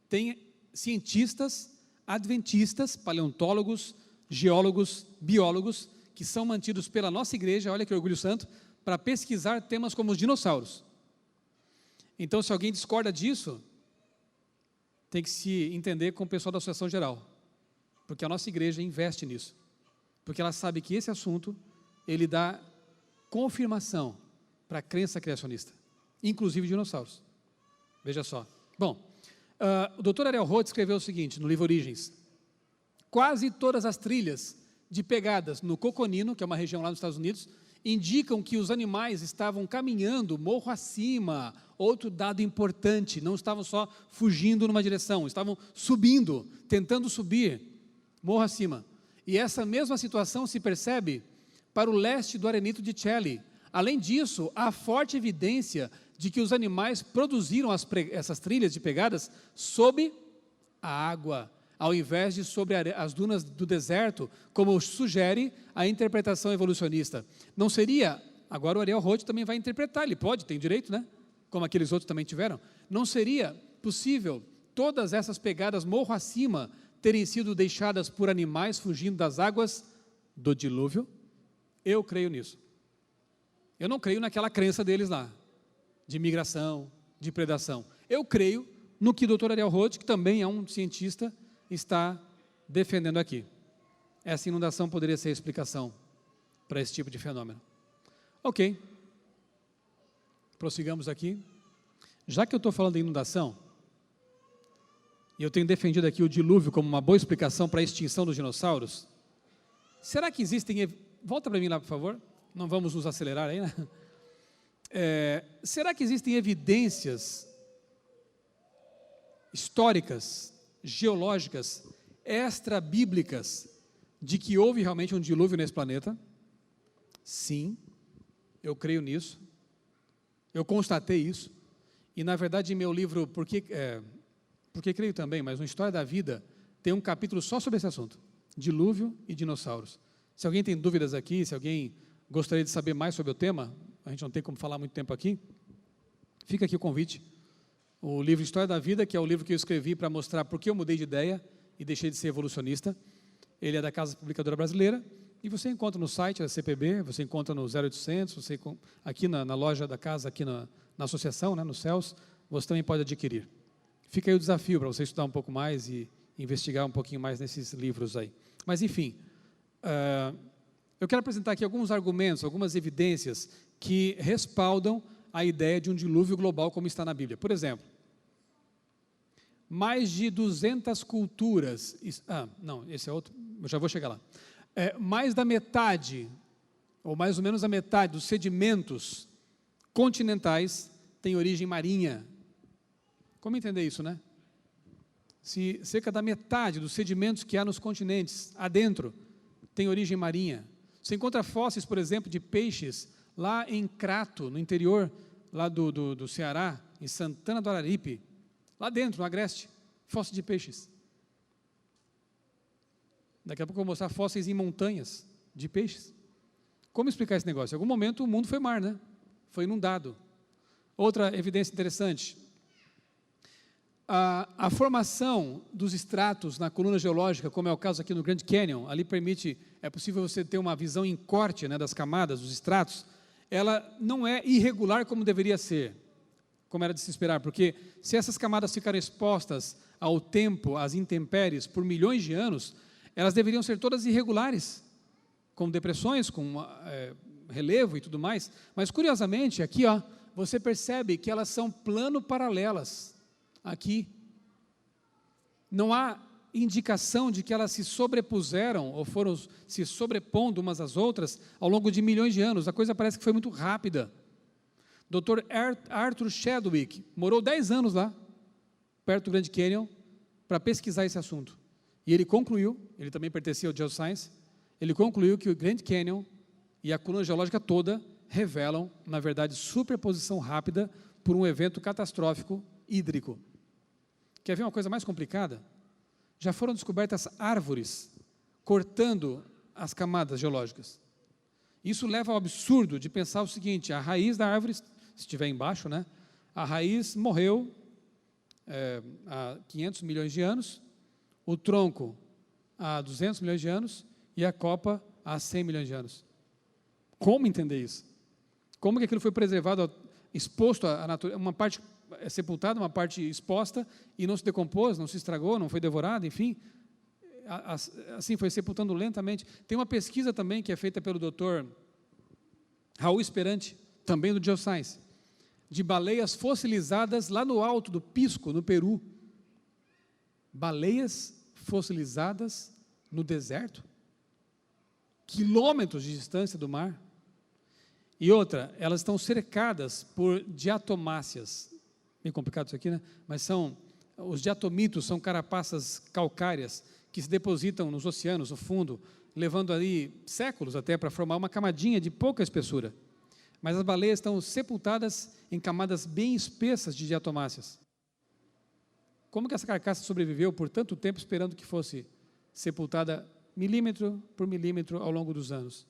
Tem cientistas adventistas, paleontólogos, geólogos, biólogos, que são mantidos pela nossa igreja, olha que orgulho santo, para pesquisar temas como os dinossauros. Então, se alguém discorda disso, tem que se entender com o pessoal da Associação Geral, porque a nossa igreja investe nisso, porque ela sabe que esse assunto, ele dá confirmação para a crença criacionista, inclusive dinossauros. Veja só. Bom, o Dr. Ariel Roth escreveu o seguinte, no livro Origens: quase todas as trilhas de pegadas no Coconino, que é uma região lá nos Estados Unidos, indicam que os animais estavam caminhando morro acima. Outro dado importante, não estavam só fugindo numa direção, estavam subindo, tentando subir morro acima. E essa mesma situação se percebe para o leste do Arenito de Celli. Além disso, há forte evidência de que os animais produziram essas trilhas de pegadas sob a água, ao invés de sobre as dunas do deserto, como sugere a interpretação evolucionista. Não seria, agora o Ariel Roth também vai interpretar, ele pode, tem direito, né? Como aqueles outros também tiveram. Não seria possível todas essas pegadas morro acima terem sido deixadas por animais fugindo das águas do dilúvio? Eu creio nisso. Eu não creio naquela crença deles lá, de migração, de predação. Eu creio no que o Dr. Ariel Roth, que também é um cientista, está defendendo aqui. Essa inundação poderia ser a explicação para esse tipo de fenômeno. Ok. Prossigamos aqui. Já que eu estou falando de inundação, e eu tenho defendido aqui o dilúvio como uma boa explicação para a extinção dos dinossauros, será que existem... Volta para mim lá, por favor. Não vamos nos acelerar aí, né? Será que existem evidências históricas, geológicas, extra-bíblicas, de que houve realmente um dilúvio nesse planeta? Sim, eu creio nisso. Eu constatei isso. E, na verdade, em meu livro, porque creio também, mas no História da Vida, tem um capítulo só sobre esse assunto, dilúvio e dinossauros. Se alguém tem dúvidas aqui, se alguém gostaria de saber mais sobre o tema, a gente não tem como falar muito tempo aqui, fica aqui o convite. O livro História da Vida, que é o livro que eu escrevi para mostrar por que eu mudei de ideia e deixei de ser evolucionista, ele é da Casa Publicadora Brasileira, e você encontra no site da CPB, você encontra no 0800, você, aqui na loja da casa, aqui na associação, né, no CELS, você também pode adquirir. Fica aí o desafio para você estudar um pouco mais e investigar um pouquinho mais nesses livros aí. Mas, enfim, eu quero apresentar aqui alguns argumentos, algumas evidências que respaldam a ideia de um dilúvio global como está na Bíblia. Por exemplo, mais de 200 culturas... não, esse é outro, eu já vou chegar lá. Mais da metade, ou mais ou menos a metade dos sedimentos continentais tem origem marinha. Como entender isso, né? Se cerca da metade dos sedimentos que há nos continentes, adentro, tem origem marinha. Você encontra fósseis, por exemplo, de peixes lá em Crato, no interior lá do Ceará, em Santana do Araripe, lá dentro, no Agreste, fósseis de peixes. Daqui a pouco eu vou mostrar fósseis em montanhas de peixes. Como explicar esse negócio? Em algum momento o mundo foi mar, né? Foi inundado. Outra evidência interessante, a formação dos estratos na coluna geológica, como é o caso aqui no Grand Canyon, ali é possível você ter uma visão em corte, né, das camadas, dos estratos, ela não é irregular como deveria ser, como era de se esperar, porque se essas camadas ficaram expostas ao tempo, às intempéries, por milhões de anos, elas deveriam ser todas irregulares, com depressões, com relevo e tudo mais, mas curiosamente, aqui você percebe que elas são plano-paralelas, aqui. Não há indicação de que elas se sobrepuseram, ou foram se sobrepondo umas às outras, ao longo de milhões de anos. A coisa parece que foi muito rápida. Dr. Arthur Chadwick morou 10 anos lá, perto do Grand Canyon, para pesquisar esse assunto. E ele concluiu, ele também pertencia ao Geoscience, ele concluiu que o Grand Canyon e a coluna geológica toda revelam, na verdade, superposição rápida por um evento catastrófico hídrico. Quer ver uma coisa mais complicada? Já foram descobertas árvores cortando as camadas geológicas. Isso leva ao absurdo de pensar o seguinte: a raiz da árvore, se estiver embaixo, né, a raiz morreu há 500 milhões de anos, o tronco há 200 milhões de anos e a copa há 100 milhões de anos. Como entender isso? Como que aquilo foi preservado, exposto à natureza, uma parte sepultada, uma parte exposta, e não se decompôs, não se estragou, não foi devorado, enfim, assim foi sepultando lentamente. Tem uma pesquisa também que é feita pelo Dr. Raul Esperante, também do Geoscience, de baleias fossilizadas lá no alto do Pisco, no Peru. Baleias fossilizadas no deserto, quilômetros de distância do mar. E outra, elas estão cercadas por diatomáceas. Meio complicado isso aqui, né? Mas os diatomitos são carapaças calcárias que se depositam nos oceanos, no fundo, levando ali séculos até para formar uma camadinha de pouca espessura. Mas as baleias estão sepultadas em camadas bem espessas de diatomáceas. Como que essa carcaça sobreviveu por tanto tempo esperando que fosse sepultada milímetro por milímetro ao longo dos anos,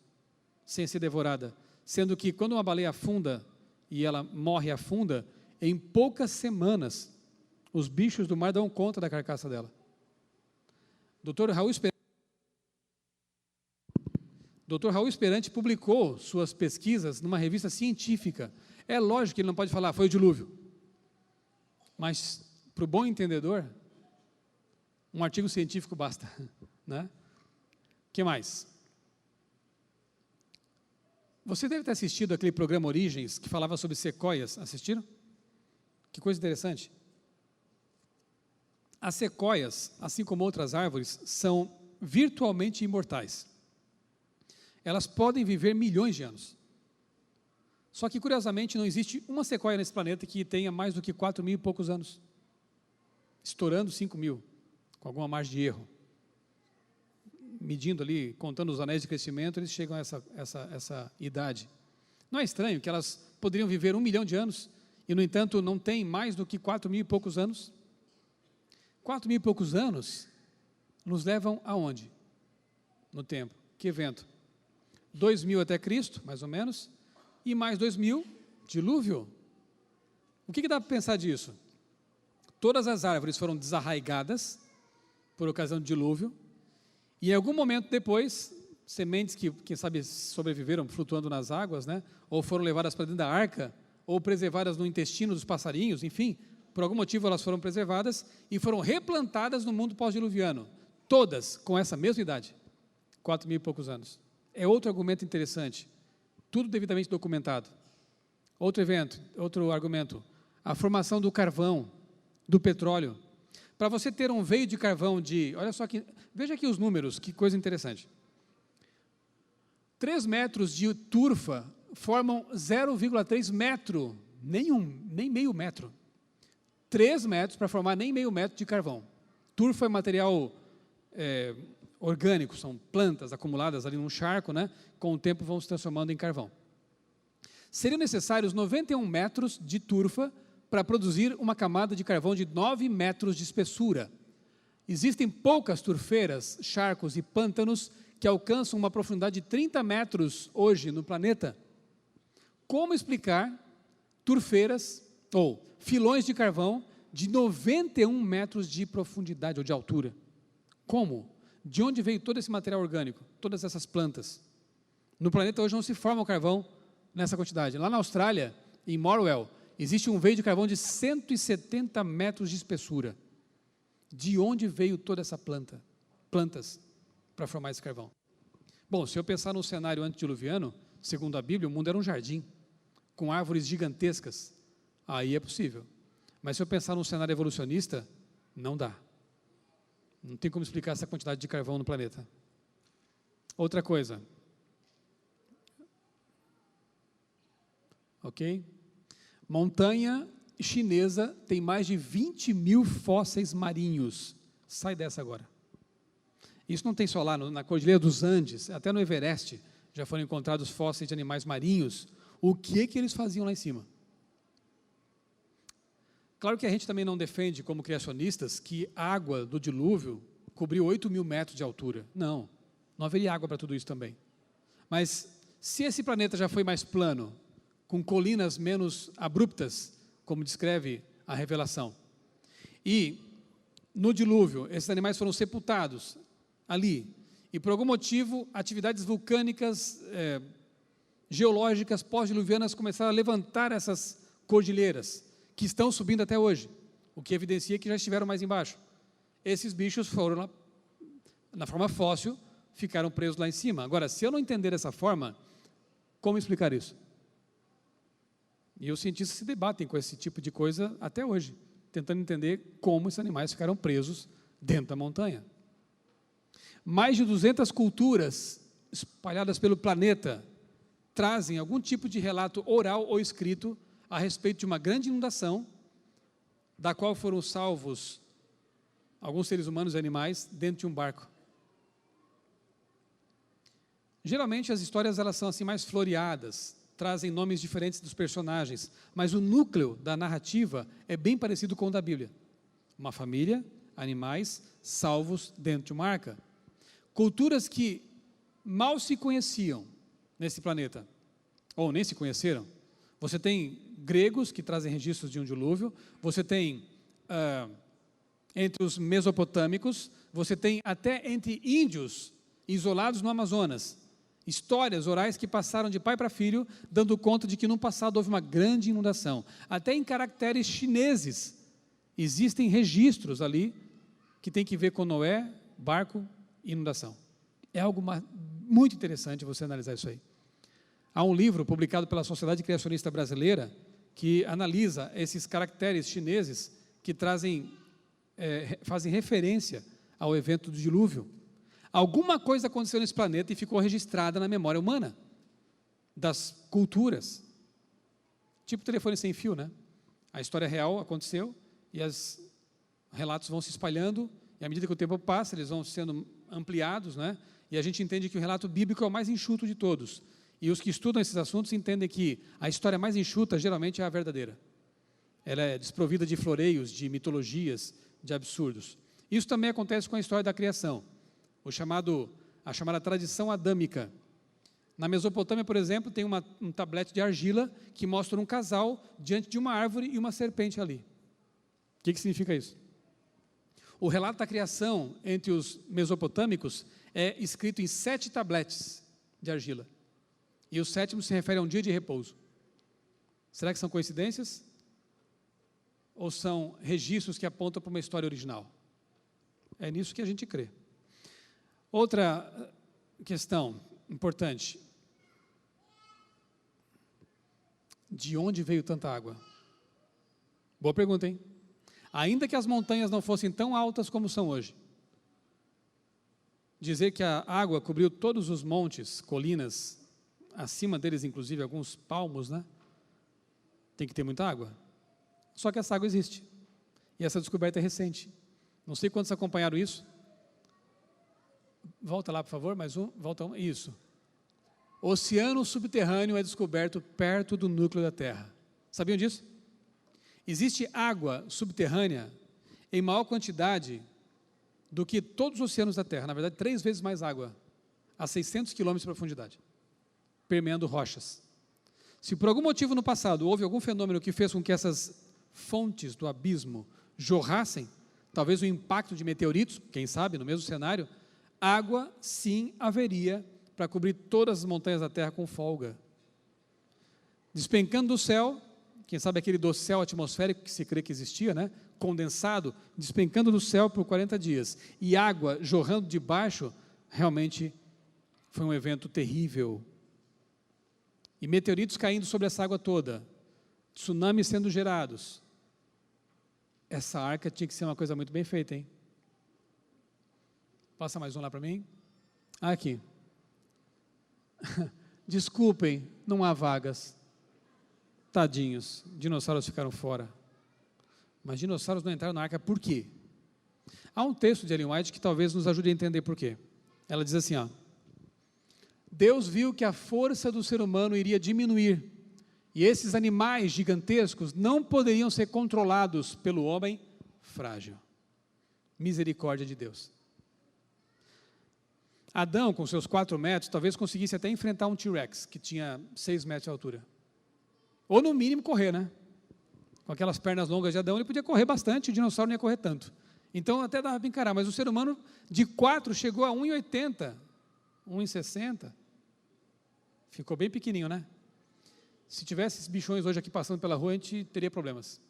sem ser devorada? Sendo que quando uma baleia afunda, e ela morre afunda, em poucas semanas, os bichos do mar dão conta da carcaça dela. Dr. Raul Esperante publicou suas pesquisas numa revista científica. É lógico que ele não pode falar, foi o dilúvio. Mas, para o bom entendedor, um artigo científico basta. Né? O que mais? Você deve ter assistido aquele programa Origens, que falava sobre sequoias. Assistiram? Que coisa interessante. As sequoias, assim como outras árvores, são virtualmente imortais. Elas podem viver milhões de anos. Só que, curiosamente, não existe uma sequoia nesse planeta que tenha mais do que 4.000 e poucos anos. Estourando 5.000, com alguma margem de erro. Medindo ali, contando os anéis de crescimento, eles chegam a essa idade. Não é estranho que elas poderiam viver 1 milhão de anos e, no entanto, não tem mais do que 4.000 e poucos anos? 4.000 e poucos anos nos levam aonde? No tempo. Que evento? 2.000 até Cristo, mais ou menos, e mais 2.000, dilúvio. O que dá para pensar disso? Todas as árvores foram desarraigadas por ocasião do dilúvio, e em algum momento depois, sementes que, quem sabe, sobreviveram flutuando nas águas, né? Ou foram levadas para dentro da arca, ou preservadas no intestino dos passarinhos, enfim, por algum motivo elas foram preservadas e foram replantadas no mundo pós-diluviano, todas com essa mesma idade, 4.000 e poucos anos. É outro argumento interessante, tudo devidamente documentado. Outro argumento, a formação do carvão, do petróleo. Para você ter um veio de carvão olha só aqui, veja aqui os números, que coisa interessante. 3 metros de turfa formam 0,3 metro, nem meio metro. 3 metros para formar nem meio metro de carvão. Turfa é material orgânico, são plantas acumuladas ali num charco, né? Com o tempo vão se transformando em carvão. Seriam necessários 91 metros de turfa para produzir uma camada de carvão de 9 metros de espessura. Existem poucas turfeiras, charcos e pântanos que alcançam uma profundidade de 30 metros hoje no planeta. Como explicar turfeiras ou filões de carvão de 91 metros de profundidade ou de altura? Como? De onde veio todo esse material orgânico, todas essas plantas? No planeta hoje não se forma o carvão nessa quantidade. Lá na Austrália, em Morwell, existe um veio de carvão de 170 metros de espessura. De onde veio toda essa plantas, para formar esse carvão? Bom, se eu pensar num cenário antediluviano, segundo a Bíblia, o mundo era um jardim, com árvores gigantescas. Aí é possível. Mas se eu pensar num cenário evolucionista, não dá. Não tem como explicar essa quantidade de carvão no planeta. Outra coisa. Ok? Montanha chinesa tem mais de 20.000 fósseis marinhos. Sai dessa agora. Isso não tem só lá, na Cordilheira dos Andes, até no Everest, já foram encontrados fósseis de animais marinhos. O que eles faziam lá em cima? Claro que a gente também não defende, como criacionistas, que a água do dilúvio cobriu 8.000 metros de altura. Não. não haveria água para tudo isso também. Mas se esse planeta já foi mais plano, com colinas menos abruptas, como descreve a revelação, e no dilúvio esses animais foram sepultados ali, e por algum motivo atividades vulcânicas, geológicas pós-diluvianas começaram a levantar essas cordilheiras, que estão subindo até hoje, o que evidencia que já estiveram mais embaixo. Esses bichos foram lá, na forma fóssil, ficaram presos lá em cima. Agora, se eu não entender dessa forma, como explicar isso? E os cientistas se debatem com esse tipo de coisa até hoje, tentando entender como esses animais ficaram presos dentro da montanha. Mais de 200 culturas espalhadas pelo planeta trazem algum tipo de relato oral ou escrito a respeito de uma grande inundação, da qual foram salvos alguns seres humanos e animais dentro de um barco. Geralmente as histórias elas são assim mais floreadas, trazem nomes diferentes dos personagens, mas o núcleo da narrativa é bem parecido com o da Bíblia. Uma família, animais, salvos dentro de uma arca. Culturas que mal se conheciam nesse planeta, ou nem se conheceram. Você tem gregos que trazem registros de um dilúvio, você tem entre os mesopotâmicos, você tem até entre índios isolados no Amazonas, histórias orais que passaram de pai para filho, dando conta de que no passado houve uma grande inundação. Até em caracteres chineses, existem registros ali, que tem que ver com Noé, barco e inundação. É algo muito interessante você analisar isso aí. Há um livro publicado pela Sociedade Criacionista Brasileira, que analisa esses caracteres chineses, que fazem referência ao evento do dilúvio. Alguma coisa aconteceu nesse planeta e ficou registrada na memória humana, das culturas. Tipo telefone sem fio, né? A história real aconteceu e os relatos vão se espalhando, e à medida que o tempo passa, eles vão sendo ampliados, né? E a gente entende que o relato bíblico é o mais enxuto de todos. E os que estudam esses assuntos entendem que a história mais enxuta geralmente é a verdadeira. Ela é desprovida de floreios, de mitologias, de absurdos. Isso também acontece com a história da criação. A chamada tradição adâmica. Na Mesopotâmia, por exemplo, tem um tablete de argila que mostra um casal diante de uma árvore e uma serpente ali. O que significa isso? O relato da criação entre os mesopotâmicos é escrito em 7 tabletes de argila. E o 7º se refere a um dia de repouso. Será que são coincidências? Ou são registros que apontam para uma história original? É nisso que a gente crê. Outra questão importante. De onde veio tanta água? Boa pergunta, hein? Ainda que as montanhas não fossem tão altas como são hoje, dizer que a água cobriu todos os montes, colinas, acima deles inclusive alguns palmos, né? Tem que ter muita água. Só que essa água existe. E essa descoberta é recente. Não sei quantos acompanharam isso. Volta lá, por favor, mais um. Volta um. Isso. O oceano subterrâneo é descoberto perto do núcleo da Terra. Sabiam disso? Existe água subterrânea em maior quantidade do que todos os oceanos da Terra. Na verdade, 3 vezes mais água, a 600 quilômetros de profundidade, permeando rochas. Se por algum motivo no passado houve algum fenômeno que fez com que essas fontes do abismo jorrassem, talvez o impacto de meteoritos, quem sabe, no mesmo cenário, água sim haveria para cobrir todas as montanhas da Terra com folga. Despencando do céu, quem sabe aquele dossel atmosférico que se crê que existia, né? Condensado, despencando do céu por 40 dias, e água jorrando de baixo, realmente foi um evento terrível. E meteoritos caindo sobre essa água toda, tsunamis sendo gerados. Essa arca tinha que ser uma coisa muito bem feita, hein? Passa mais um lá para mim. Aqui. Desculpem, não há vagas. Tadinhos, dinossauros ficaram fora. Mas dinossauros não entraram na arca por quê? Há um texto de Ellen White que talvez nos ajude a entender por quê. Ela diz assim, ó: Deus viu que a força do ser humano iria diminuir, e esses animais gigantescos não poderiam ser controlados pelo homem frágil. Misericórdia de Deus. Adão, com seus 4 metros, talvez conseguisse até enfrentar um T-Rex, que tinha 6 metros de altura. Ou, no mínimo, correr, né? Com aquelas pernas longas de Adão, ele podia correr bastante, o dinossauro não ia correr tanto. Então, até dava para encarar, mas o ser humano, de 4, chegou a 1,80, 1,60. Ficou bem pequenininho, né? Se tivesse esses bichões hoje aqui passando pela rua, a gente teria problemas.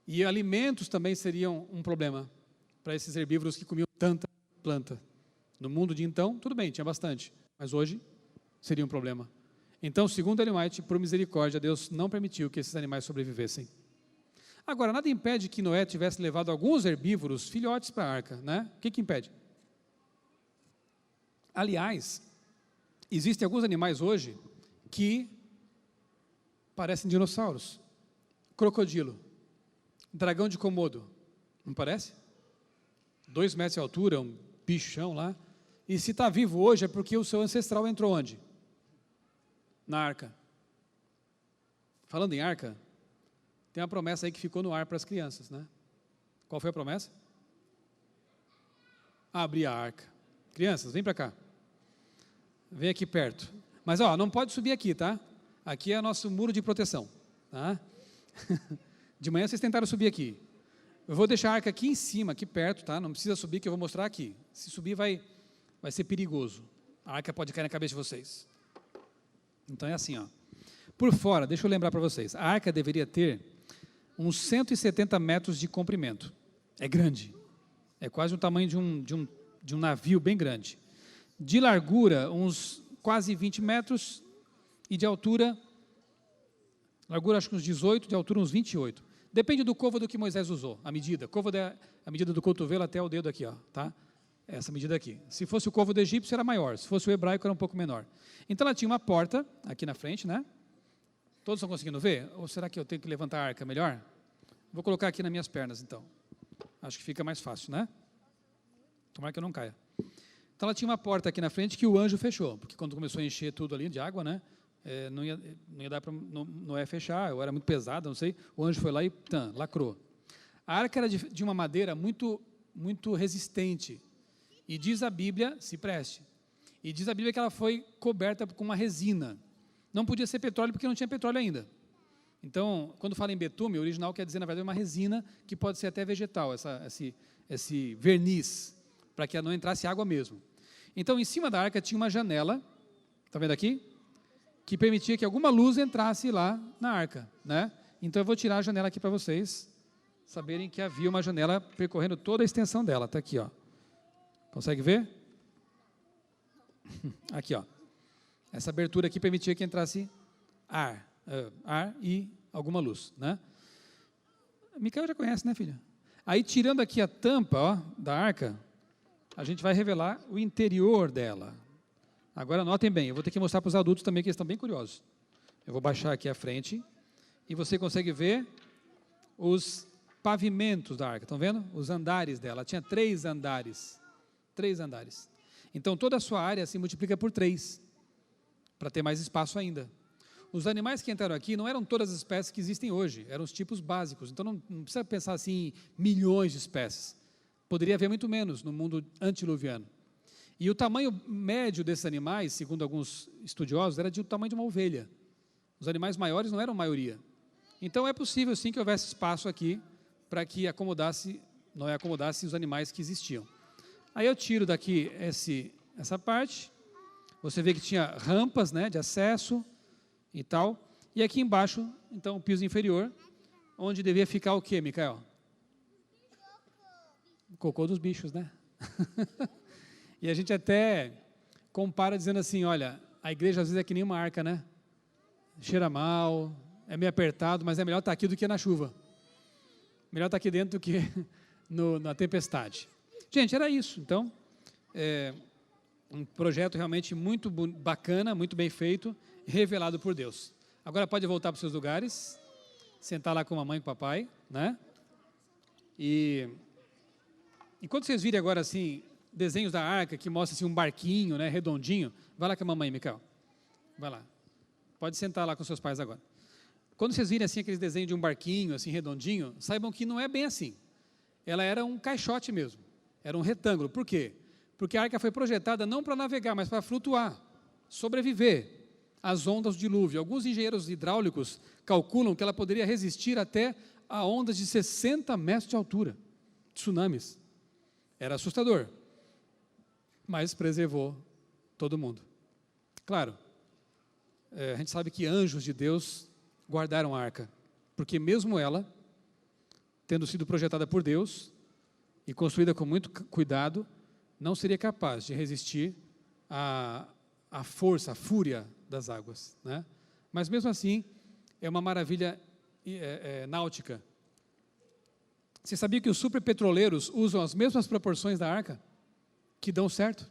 E alimentos também seriam um problema para esses herbívoros que comiam tanta planta. No mundo de então, tudo bem, tinha bastante, mas hoje seria um problema. Então, segundo Ellen White, por misericórdia, Deus não permitiu que esses animais sobrevivessem. Agora, nada impede que Noé tivesse levado alguns herbívoros, filhotes para a arca, né? O que impede? Aliás, existem alguns animais hoje que parecem dinossauros. Crocodilo, dragão de Komodo, não parece? 2 metros de altura, um bichão lá. E se está vivo hoje é porque o seu ancestral entrou onde? Na arca. Falando em arca, tem uma promessa aí que ficou no ar para as crianças, né? Qual foi a promessa? Abrir a arca. Crianças, vem para cá. Vem aqui perto. Mas, ó, não pode subir aqui, tá? Aqui é nosso muro de proteção, tá? De manhã vocês tentaram subir aqui. Eu vou deixar a arca aqui em cima, aqui perto, tá? Não precisa subir, que eu vou mostrar aqui. Se subir vai ser perigoso. A arca pode cair na cabeça de vocês. Então é assim, ó. Por fora, deixa eu lembrar para vocês. A arca deveria ter uns 170 metros de comprimento. É grande. É quase o tamanho de um navio bem grande. De largura, uns quase 20 metros. E de altura, largura acho que uns 18, de altura uns 28. Depende do côvado que Moisés usou, a medida. Côvado é a medida do cotovelo até o dedo aqui, ó, tá? Essa medida aqui. Se fosse o côvado egípcio, era maior. Se fosse o hebraico, era um pouco menor. Então, ela tinha uma porta aqui na frente, né? Todos estão conseguindo ver? Ou será que eu tenho que levantar a arca melhor? Vou colocar aqui nas minhas pernas, então. Acho que fica mais fácil, né? Tomara que eu não caia. Então, ela tinha uma porta aqui na frente que o anjo fechou, porque quando começou a encher tudo ali de água, né? Não ia dar para Noé fechar, ou era muito pesado, não sei. O anjo foi lá e lacrou. A arca era de uma madeira muito, muito resistente. E diz a Bíblia, se preste, e diz a Bíblia que ela foi coberta com uma resina. Não podia ser petróleo porque não tinha petróleo ainda. Então, quando fala em betume, o original quer dizer, na verdade, uma resina que pode ser até vegetal, esse verniz, para que não entrasse água mesmo. Então, em cima da arca tinha uma janela, está vendo aqui? Que permitia que alguma luz entrasse lá na arca, né? Então eu vou tirar a janela aqui para vocês saberem que havia uma janela percorrendo toda a extensão dela. Está aqui, ó. Consegue ver? Aqui, ó. Essa abertura aqui permitia que entrasse ar e alguma luz, né? Micael já conhece, né, filha? Aí, tirando aqui a tampa, ó, da arca, a gente vai revelar o interior dela. Agora, notem bem, eu vou ter que mostrar para os adultos também, que eles estão bem curiosos. Eu vou baixar aqui a frente, e você consegue ver os pavimentos da arca, estão vendo? Os andares dela, ela tinha 3 andares. 3 andares. Então, toda a sua área se multiplica por 3, para ter mais espaço ainda. Os animais que entraram aqui não eram todas as espécies que existem hoje, eram os tipos básicos. Então, não precisa pensar assim em milhões de espécies. Poderia haver muito menos no mundo antediluviano. E o tamanho médio desses animais, segundo alguns estudiosos, era do tamanho de uma ovelha. Os animais maiores não eram maioria. Então, é possível, sim, que houvesse espaço aqui para que Noé acomodasse os animais que existiam. Aí eu tiro daqui essa parte. Você vê que tinha rampas, né, de acesso e tal. E aqui embaixo, então, o piso inferior, onde devia ficar o quê, Micael? O cocô dos bichos, né? E a gente até compara dizendo assim, olha, a igreja às vezes é que nem uma arca, né? Cheira mal, é meio apertado, mas é melhor estar aqui do que na chuva. Melhor estar aqui dentro do que na tempestade. Gente, era isso. Então, um projeto realmente muito bacana, muito bem feito, revelado por Deus. Agora pode voltar para os seus lugares, sentar lá com a mamãe e com o papai, né? E enquanto vocês virem agora assim, desenhos da arca, que mostra assim, um barquinho, né, redondinho, vai lá com a mamãe, Micael. Vai lá. Pode sentar lá com seus pais agora. Quando vocês virem assim, aqueles desenhos de um barquinho, assim, redondinho, saibam que não é bem assim. Ela era um caixote mesmo. Era um retângulo. Por quê? Porque a arca foi projetada não para navegar, mas para flutuar, sobreviver às ondas do dilúvio. Alguns engenheiros hidráulicos calculam que ela poderia resistir até a ondas de 60 metros de altura, tsunamis. Era assustador, mas preservou todo mundo. Claro, a gente sabe que anjos de Deus guardaram a arca, porque mesmo ela, tendo sido projetada por Deus e construída com muito cuidado, não seria capaz de resistir à força, à fúria das águas, né? Mas mesmo assim, é uma maravilha náutica. Você sabia que os superpetroleiros usam as mesmas proporções da arca, que dão certo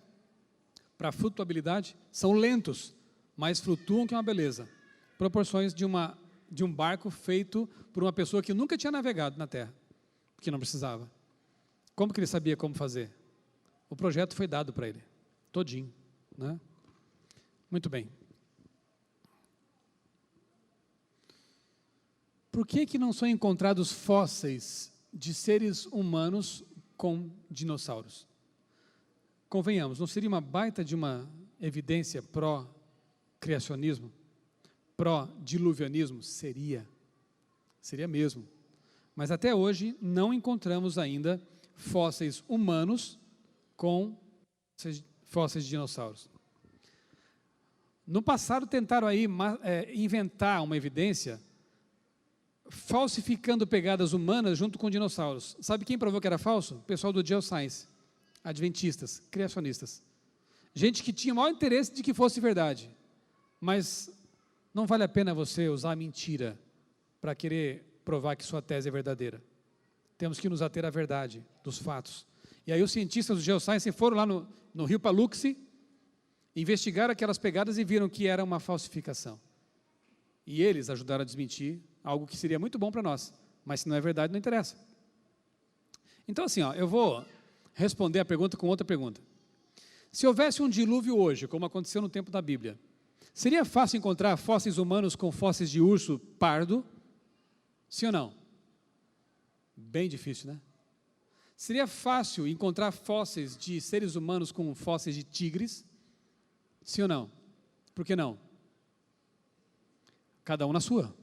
para flutuabilidade? São lentos, mas flutuam, que é uma beleza. Proporções de um barco feito por uma pessoa que nunca tinha navegado na terra, que não precisava. Como que ele sabia como fazer? O projeto foi dado para ele, todinho, né? Muito bem. Por que não são encontrados fósseis de seres humanos com dinossauros? Convenhamos, não seria uma baita de uma evidência pró-criacionismo? Pró-diluvianismo? Seria mesmo. Mas até hoje não encontramos ainda fósseis humanos com fósseis de dinossauros. No passado tentaram aí inventar uma evidência falsificando pegadas humanas junto com dinossauros. Sabe quem provou que era falso? O pessoal do Geoscience, adventistas, criacionistas. Gente que tinha o maior interesse de que fosse verdade, mas não vale a pena você usar a mentira para querer provar que sua tese é verdadeira. Temos que nos ater à verdade dos fatos. E aí os cientistas do Geoscience foram lá no rio Paluxy, investigaram aquelas pegadas e viram que era uma falsificação. E eles ajudaram a desmentir algo que seria muito bom para nós, mas se não é verdade, não interessa. Então assim, eu vou responder a pergunta com outra pergunta. Se houvesse um dilúvio hoje, como aconteceu no tempo da Bíblia, seria fácil encontrar fósseis humanos com fósseis de urso pardo? Sim ou não? Bem difícil, né? Seria fácil encontrar fósseis de seres humanos com fósseis de tigres? Sim ou não? Por que não? Cada um na sua.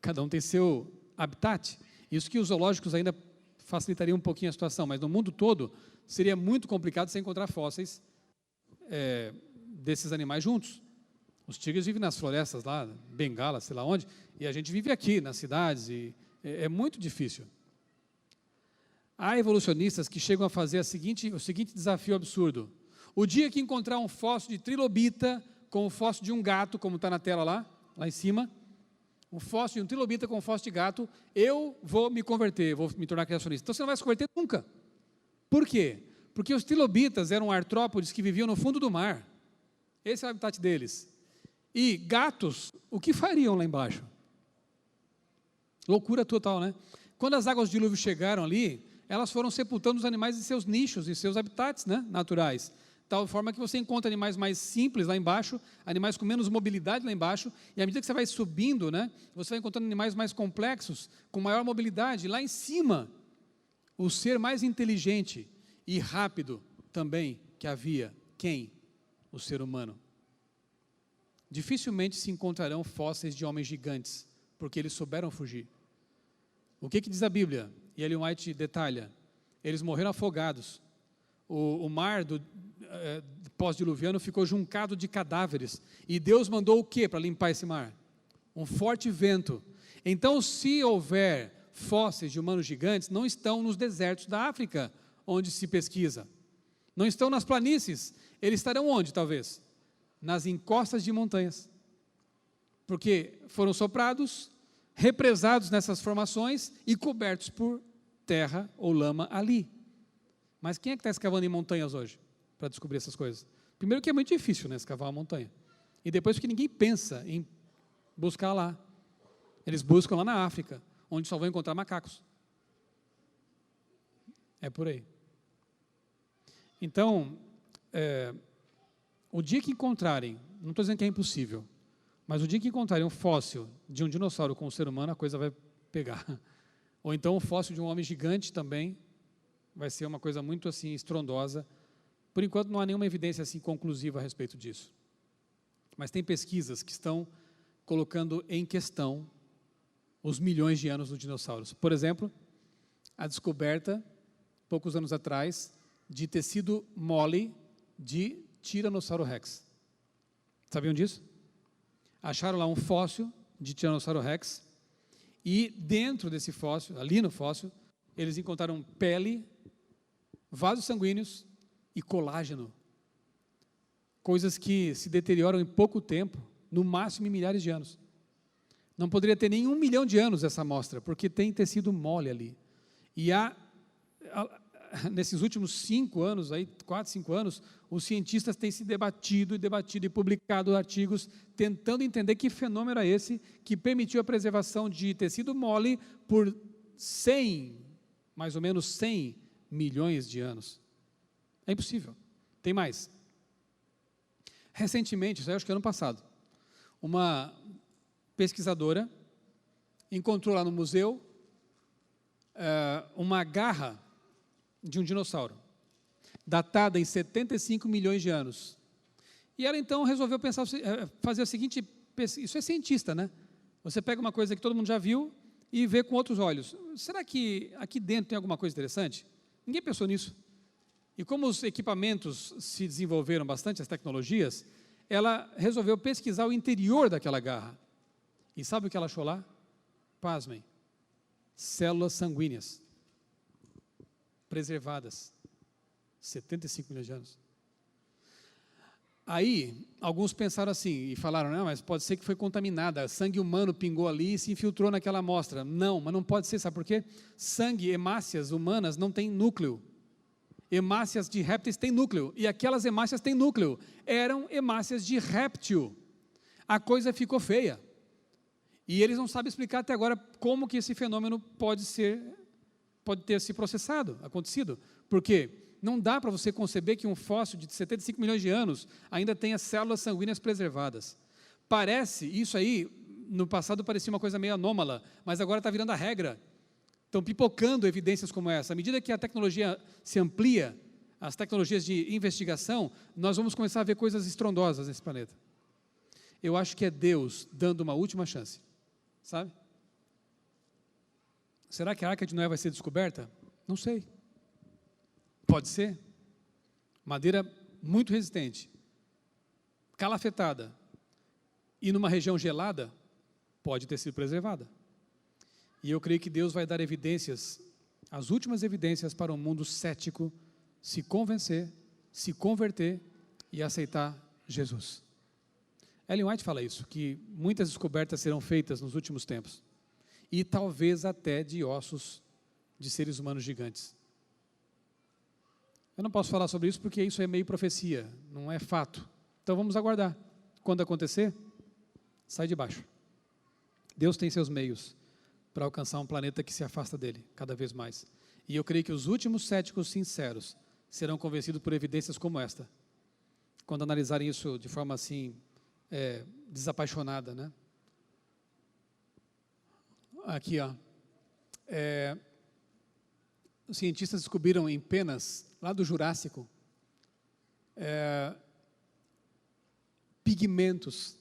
Cada um tem seu habitat. Isso que os zoológicos ainda facilitariam um pouquinho a situação, mas no mundo todo seria muito complicado você encontrar fósseis desses animais juntos. Os tigres vivem nas florestas lá, Bengala, sei lá onde, e a gente vive aqui nas cidades, e é muito difícil. Há evolucionistas que chegam a fazer o seguinte desafio absurdo. O dia que encontrar um fóssil de trilobita com o fóssil de um gato, como está na tela lá em cima, um fóssil de um trilobita com um fóssil de gato, eu vou me converter, vou me tornar criacionista. Então você não vai se converter nunca. Por quê? Porque os trilobitas eram artrópodes que viviam no fundo do mar. Esse é o habitat deles. E gatos, o que fariam lá embaixo? Loucura total, né? Quando as águas de dilúvio chegaram ali, elas foram sepultando os animais em seus nichos, em seus habitats, né, naturais. De tal forma que você encontra animais mais simples lá embaixo, animais com menos mobilidade lá embaixo, e à medida que você vai subindo, né, você vai encontrando animais mais complexos, com maior mobilidade. Lá em cima, o ser mais inteligente e rápido também que havia, quem? O ser humano. Dificilmente se encontrarão fósseis de homens gigantes, porque eles souberam fugir. O que diz a Bíblia? E Ellen White detalha, eles morreram afogados. O mar pós-diluviano ficou juncado de cadáveres, e Deus mandou o que para limpar esse mar? Um forte vento. Então, se houver fósseis de humanos gigantes, não estão nos desertos da África, onde se pesquisa. Não estão nas planícies. Eles estarão onde, talvez? Nas encostas de montanhas. Porque foram soprados, represados nessas formações e cobertos por terra ou lama ali. Mas quem é que está escavando em montanhas hoje para descobrir essas coisas? Primeiro que é muito difícil, né, escavar uma montanha. E depois porque ninguém pensa em buscar lá. Eles buscam lá na África, onde só vão encontrar macacos. É por aí. Então, o dia que encontrarem, não estou dizendo que é impossível, mas o dia que encontrarem um fóssil de um dinossauro com um ser humano, a coisa vai pegar. Ou então um fóssil de um homem gigante também, vai ser uma coisa muito assim estrondosa Por enquanto não há nenhuma evidência assim conclusiva a respeito disso. Mas tem pesquisas que estão colocando em questão os milhões de anos dos dinossauros. Por exemplo, a descoberta, poucos anos atrás, de tecido mole de Tiranossauro Rex. Sabiam disso? Acharam lá um fóssil de Tiranossauro Rex e dentro desse fóssil, ali no fóssil, eles encontraram pele, vasos sanguíneos e colágeno. Coisas que se deterioram em pouco tempo, no máximo em milhares de anos. Não poderia ter nem 1 milhão de anos essa amostra, porque tem tecido mole ali. E nesses últimos 5 anos, 4, 5 anos, os cientistas têm se debatido e publicado artigos tentando entender que fenômeno é esse que permitiu a preservação de tecido mole por mais ou menos 100 milhões de anos. É impossível. Tem mais. Recentemente, isso aí acho que ano passado, uma pesquisadora encontrou lá no museu uma garra de um dinossauro, datada em 75 milhões de anos. E ela então resolveu fazer o seguinte, isso é cientista, né? Você pega uma coisa que todo mundo já viu e vê com outros olhos. Será que aqui dentro tem alguma coisa interessante? Ninguém pensou nisso. E como os equipamentos se desenvolveram bastante, as tecnologias, ela resolveu pesquisar o interior daquela garra. E sabe o que ela achou lá? Pasmem. Células sanguíneas. Preservadas. 75 milhões de anos. Aí, alguns pensaram assim, e falaram, não, mas pode ser que foi contaminada, sangue humano pingou ali e se infiltrou naquela amostra. Não, mas não pode ser, sabe por quê? Sangue, hemácias humanas não tem núcleo. Hemácias de répteis têm núcleo, e aquelas hemácias têm núcleo. Eram hemácias de réptil. A coisa ficou feia. E eles não sabem explicar até agora como que esse fenômeno pode ter se processado, acontecido. Por quê? Não dá para você conceber que um fóssil de 75 milhões de anos ainda tenha células sanguíneas preservadas. Isso aí, no passado parecia uma coisa meio anômala, mas agora está virando a regra. Estão pipocando evidências como essa. À medida que a tecnologia se amplia, as tecnologias de investigação, nós vamos começar a ver coisas estrondosas nesse planeta. Eu acho que é Deus dando uma última chance, sabe? Será que a Arca de Noé vai ser descoberta? Não sei. Pode ser. Madeira muito resistente, calafetada, e numa região gelada, pode ter sido preservada. E eu creio que Deus vai dar evidências, as últimas evidências para um mundo cético se convencer, se converter e aceitar Jesus. Ellen White fala isso, que muitas descobertas serão feitas nos últimos tempos. E talvez até de ossos de seres humanos gigantes. Eu não posso falar sobre isso porque isso é meio profecia, não é fato. Então vamos aguardar. Quando acontecer, sai de baixo. Deus tem seus meios para alcançar um planeta que se afasta dele, cada vez mais. E eu creio que os últimos céticos sinceros serão convencidos por evidências como esta, quando analisarem isso de forma assim, desapaixonada, né? Aqui, ó. Os cientistas descobriram em penas, lá do Jurássico, pigmentos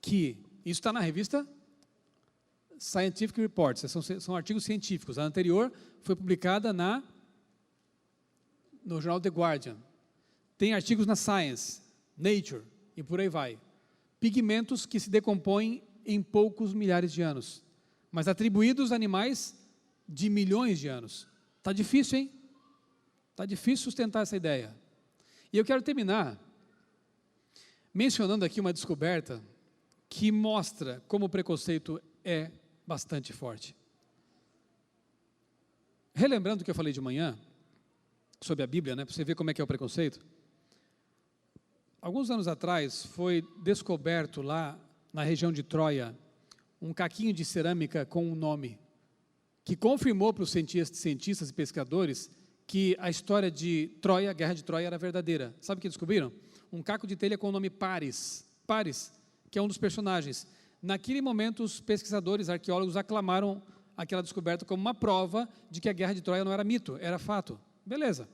que, isso está na revista Scientific Reports, são artigos científicos. A anterior foi publicada no jornal The Guardian. Tem artigos na Science, Nature e por aí vai. Pigmentos que se decompõem em poucos milhares de anos, mas atribuídos a animais de milhões de anos. Está difícil, hein? Está difícil sustentar essa ideia. E eu quero terminar mencionando aqui uma descoberta que mostra como o preconceito é bastante forte. Relembrando o que eu falei de manhã, sobre a Bíblia, né, para você ver como é que é o preconceito. Alguns anos atrás, foi descoberto lá na região de Troia, um caquinho de cerâmica com um nome, que confirmou para os cientistas e pescadores que a história de Troia, a guerra de Troia, era verdadeira. Sabe o que descobriram? Um caco de telha com o nome Paris. Paris, que é um dos personagens. Naquele momento, os pesquisadores, arqueólogos, aclamaram aquela descoberta como uma prova de que a guerra de Troia não era mito, era fato. Beleza.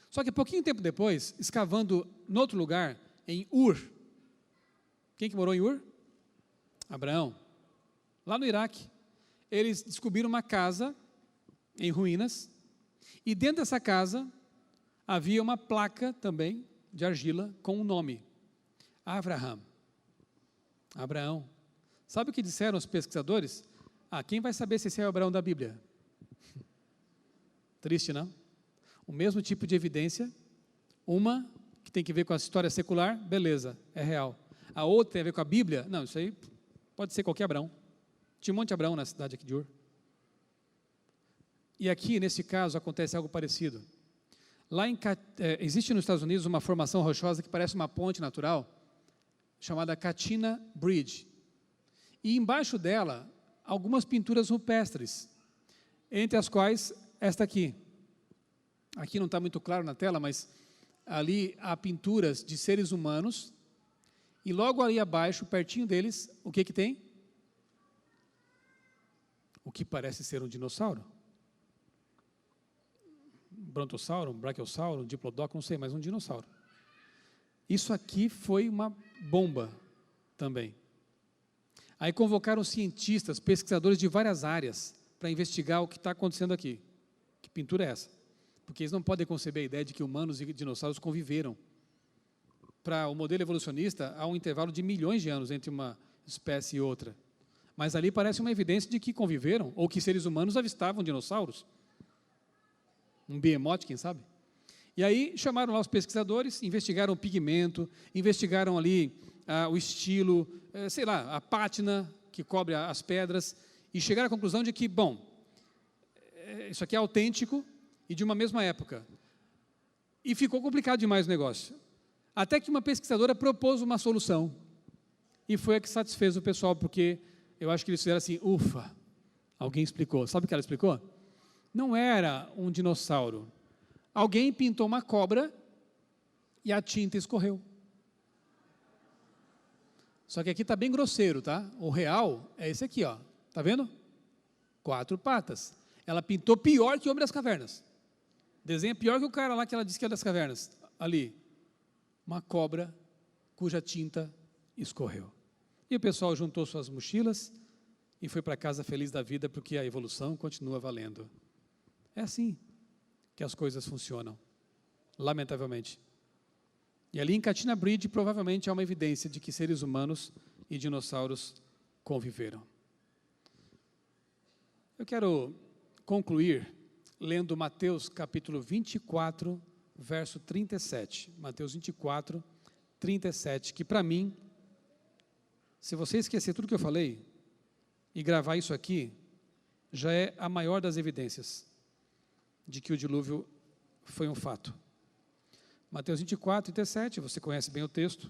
Só que pouquinho tempo depois, escavando em outro lugar, em Ur, quem que morou em Ur? Abraão. Lá no Iraque, eles descobriram uma casa em ruínas, e dentro dessa casa havia uma placa também de argila com um nome, Abraham. Abraão. Sabe o que disseram os pesquisadores? Quem vai saber se esse é o Abraão da Bíblia? Triste, não? O mesmo tipo de evidência, uma que tem que ver com a história secular, beleza, é real. A outra tem a ver com a Bíblia, não, isso aí pode ser qualquer Abraão. Tinha um monte de Abraão na cidade aqui de Ur. E aqui, nesse caso, acontece algo parecido. Existe nos Estados Unidos uma formação rochosa que parece uma ponte natural, chamada Katina Bridge. E embaixo dela, algumas pinturas rupestres, entre as quais esta aqui. Aqui não está muito claro na tela, mas ali há pinturas de seres humanos, e logo ali abaixo, pertinho deles, o que tem? O que parece ser um dinossauro. Um brontossauro, um brachiosauro, um diplodocus, não sei, mas um dinossauro. Isso aqui foi uma bomba também. Aí convocaram cientistas, pesquisadores de várias áreas para investigar o que está acontecendo aqui. Que pintura é essa? Porque eles não podem conceber a ideia de que humanos e dinossauros conviveram. Para o modelo evolucionista, há um intervalo de milhões de anos entre uma espécie e outra. Mas ali parece uma evidência de que conviveram, ou que seres humanos avistavam dinossauros. Um behemoth, quem sabe? E aí chamaram lá os pesquisadores, investigaram o pigmento, investigaram ali o estilo, sei lá, a pátina que cobre as pedras, e chegaram à conclusão de que, bom, isso aqui é autêntico e de uma mesma época. E ficou complicado demais o negócio. Até que uma pesquisadora propôs uma solução, e foi a que satisfez o pessoal, porque eu acho que eles fizeram assim, ufa, alguém explicou. Sabe o que ela explicou? Não era um dinossauro. Alguém pintou uma cobra e a tinta escorreu. Só que aqui está bem grosseiro, tá? O real é esse aqui, ó. Tá vendo? 4 patas. Ela pintou pior que o Homem das Cavernas. Desenha pior que o cara lá que ela disse que é das cavernas. Ali. Uma cobra cuja tinta escorreu. E o pessoal juntou suas mochilas e foi para casa feliz da vida, porque a evolução continua valendo. É assim que as coisas funcionam, lamentavelmente. E ali em Katina Bridge, provavelmente há uma evidência de que seres humanos e dinossauros conviveram. Eu quero concluir lendo Mateus capítulo 24, verso 37. Mateus 24, 37, que para mim, se você esquecer tudo que eu falei e gravar isso aqui, já é a maior das evidências de que o dilúvio foi um fato. Mateus 24, 37, você conhece bem o texto,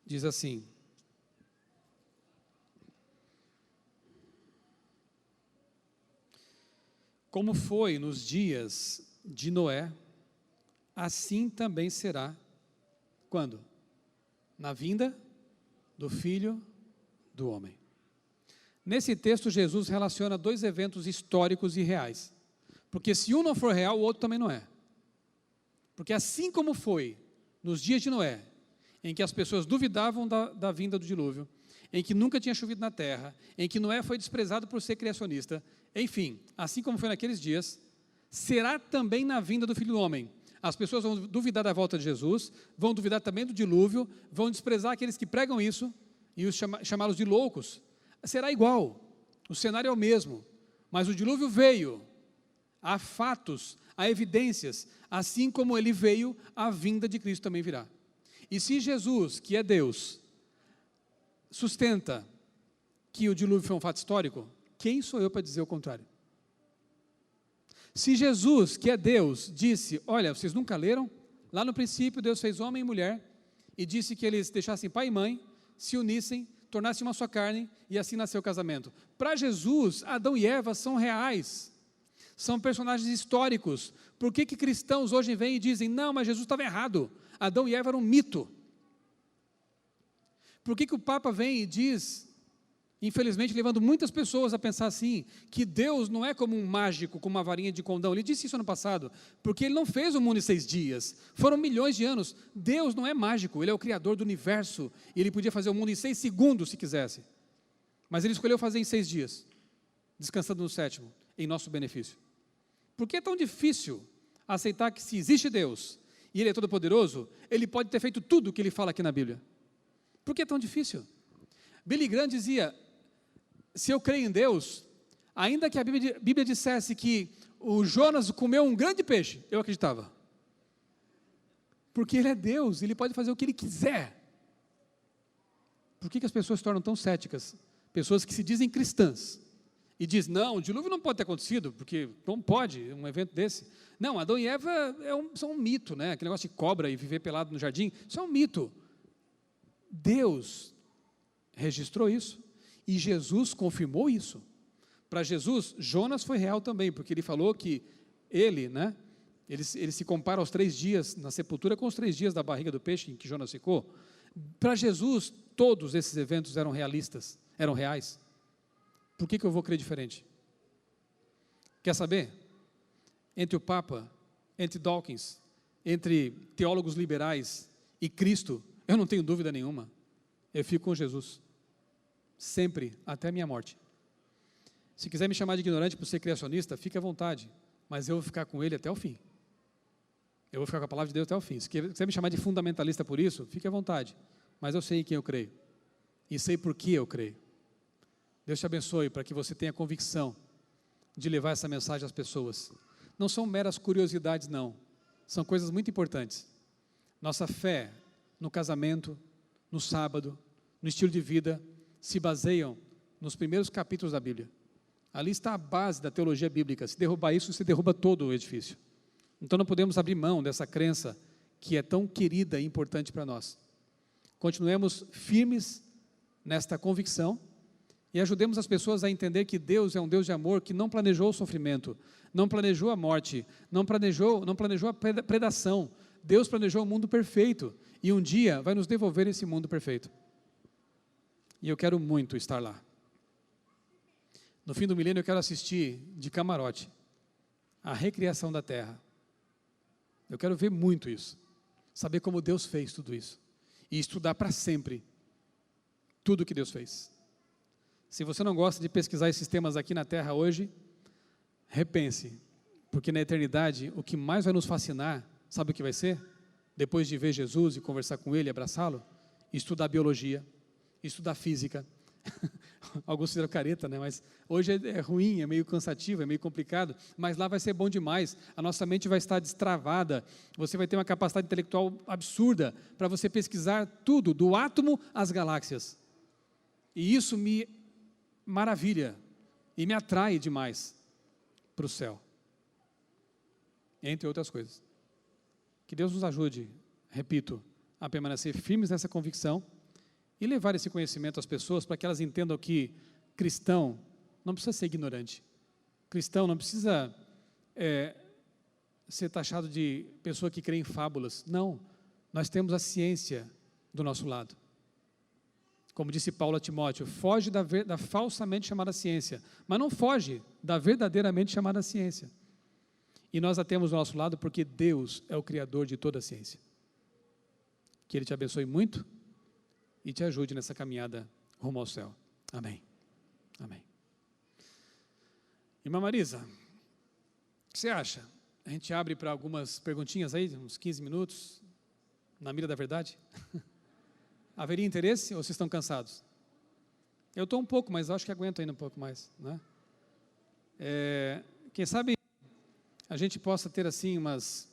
diz assim: como foi nos dias de Noé, assim também será, quando? Na vinda do Filho do Homem. Nesse texto, Jesus relaciona 2 eventos históricos e reais. Porque se um não for real, o outro também não é. Porque assim como foi nos dias de Noé, em que as pessoas duvidavam da vinda do dilúvio, em que nunca tinha chovido na terra, em que Noé foi desprezado por ser criacionista, enfim, assim como foi naqueles dias, será também na vinda do Filho do Homem. As pessoas vão duvidar da volta de Jesus, vão duvidar também do dilúvio, vão desprezar aqueles que pregam isso e chamá-los de loucos. Será igual, o cenário é o mesmo, mas o dilúvio veio, há fatos, há evidências, assim como ele veio, a vinda de Cristo também virá. E se Jesus, que é Deus, sustenta que o dilúvio foi um fato histórico, quem sou eu para dizer o contrário? Se Jesus, que é Deus, disse, olha, vocês nunca leram? Lá no princípio Deus fez homem e mulher, e disse que eles deixassem pai e mãe, se unissem, tornassem uma só carne, e assim nasceu o casamento. Para Jesus, Adão e Eva são reais, são personagens históricos. Por que cristãos hoje vêm e dizem, não, mas Jesus estava errado, Adão e Eva eram um mito? Por que o Papa vem e diz, infelizmente levando muitas pessoas a pensar assim, que Deus não é como um mágico com uma varinha de condão. Ele disse isso ano passado, porque Ele não fez o mundo em 6 dias, foram milhões de anos. Deus não é mágico, Ele é o Criador do universo, e Ele podia fazer o mundo em 6 segundos se quisesse, mas Ele escolheu fazer em 6 dias, descansando no 7º, em nosso benefício. Por que é tão difícil aceitar que se existe Deus, e Ele é todo poderoso, Ele pode ter feito tudo o que Ele fala aqui na Bíblia? Por que é tão difícil? Billy Graham dizia, se eu creio em Deus, ainda que a Bíblia dissesse que o Jonas comeu um grande peixe, eu acreditava. Porque Ele é Deus, Ele pode fazer o que Ele quiser. Por que as pessoas se tornam tão céticas? Pessoas que se dizem cristãs, e dizem, não, o dilúvio não pode ter acontecido, porque não pode, um evento desse. Não, Adão e Eva são um mito, né? Aquele negócio de cobra e viver pelado no jardim, isso é um mito. Deus registrou isso, e Jesus confirmou isso. Para Jesus, Jonas foi real também, porque ele falou que ele se compara aos 3 dias na sepultura com os 3 dias da barriga do peixe em que Jonas ficou. Para Jesus, todos esses eventos eram realistas, eram reais. Por que eu vou crer diferente? Quer saber? Entre o Papa, entre Dawkins, entre teólogos liberais e Cristo, eu não tenho dúvida nenhuma, eu fico com Jesus. Sempre, até a minha morte. Se quiser me chamar de ignorante por ser criacionista, fique à vontade, mas eu vou ficar com Ele até o fim. Eu vou ficar com a palavra de Deus até o fim. Se quiser me chamar de fundamentalista por isso, fique à vontade, mas eu sei em quem eu creio, e sei por que eu creio. Deus te abençoe para que você tenha convicção de levar essa mensagem às pessoas. Não são meras curiosidades, não, são coisas muito importantes. Nossa fé no casamento, no sábado, no estilo de vida, se baseiam nos primeiros capítulos da Bíblia. Ali está a base da teologia bíblica. Se derrubar isso, se derruba todo o edifício. Então não podemos abrir mão dessa crença que é tão querida e importante para nós. Continuemos firmes nesta convicção e ajudemos as pessoas a entender que Deus é um Deus de amor que não planejou o sofrimento, não planejou a morte, não planejou a predação. Deus planejou um mundo perfeito e um dia vai nos devolver esse mundo perfeito. E eu quero muito estar lá. No fim do milênio eu quero assistir de camarote a recriação da terra. Eu quero ver muito isso, saber como Deus fez tudo isso e estudar para sempre tudo o que Deus fez. Se você não gosta de pesquisar esses temas aqui na terra hoje, repense, porque na eternidade o que mais vai nos fascinar, sabe o que vai ser? Depois de ver Jesus e conversar com Ele, abraçá-lo, estudar biologia, estudar física. Alguns fizeram careta, né? Mas hoje é ruim, é meio cansativo, é meio complicado, mas lá vai ser bom demais. A nossa mente vai estar destravada, você vai ter uma capacidade intelectual absurda para você pesquisar tudo, do átomo às galáxias. E isso me maravilha e me atrai demais para o céu, entre outras coisas. Que Deus nos ajude, repito, a permanecer firmes nessa convicção e levar esse conhecimento às pessoas para que elas entendam que cristão não precisa ser ignorante. Cristão não precisa ser taxado de pessoa que crê em fábulas. Não, nós temos a ciência do nosso lado. Como disse Paulo a Timóteo, foge da falsamente chamada ciência, mas não foge da verdadeiramente chamada ciência. E nós a temos do nosso lado porque Deus é o Criador de toda a ciência. Que Ele te abençoe muito e te ajude nessa caminhada rumo ao céu. Amém. Amém. Irmã Marisa, o que você acha? A gente abre para algumas perguntinhas aí, uns 15 minutos, na mira da verdade? Haveria interesse ou vocês estão cansados? Eu estou um pouco, mas acho que aguento ainda um pouco mais, né? Quem sabe a gente possa ter assim umas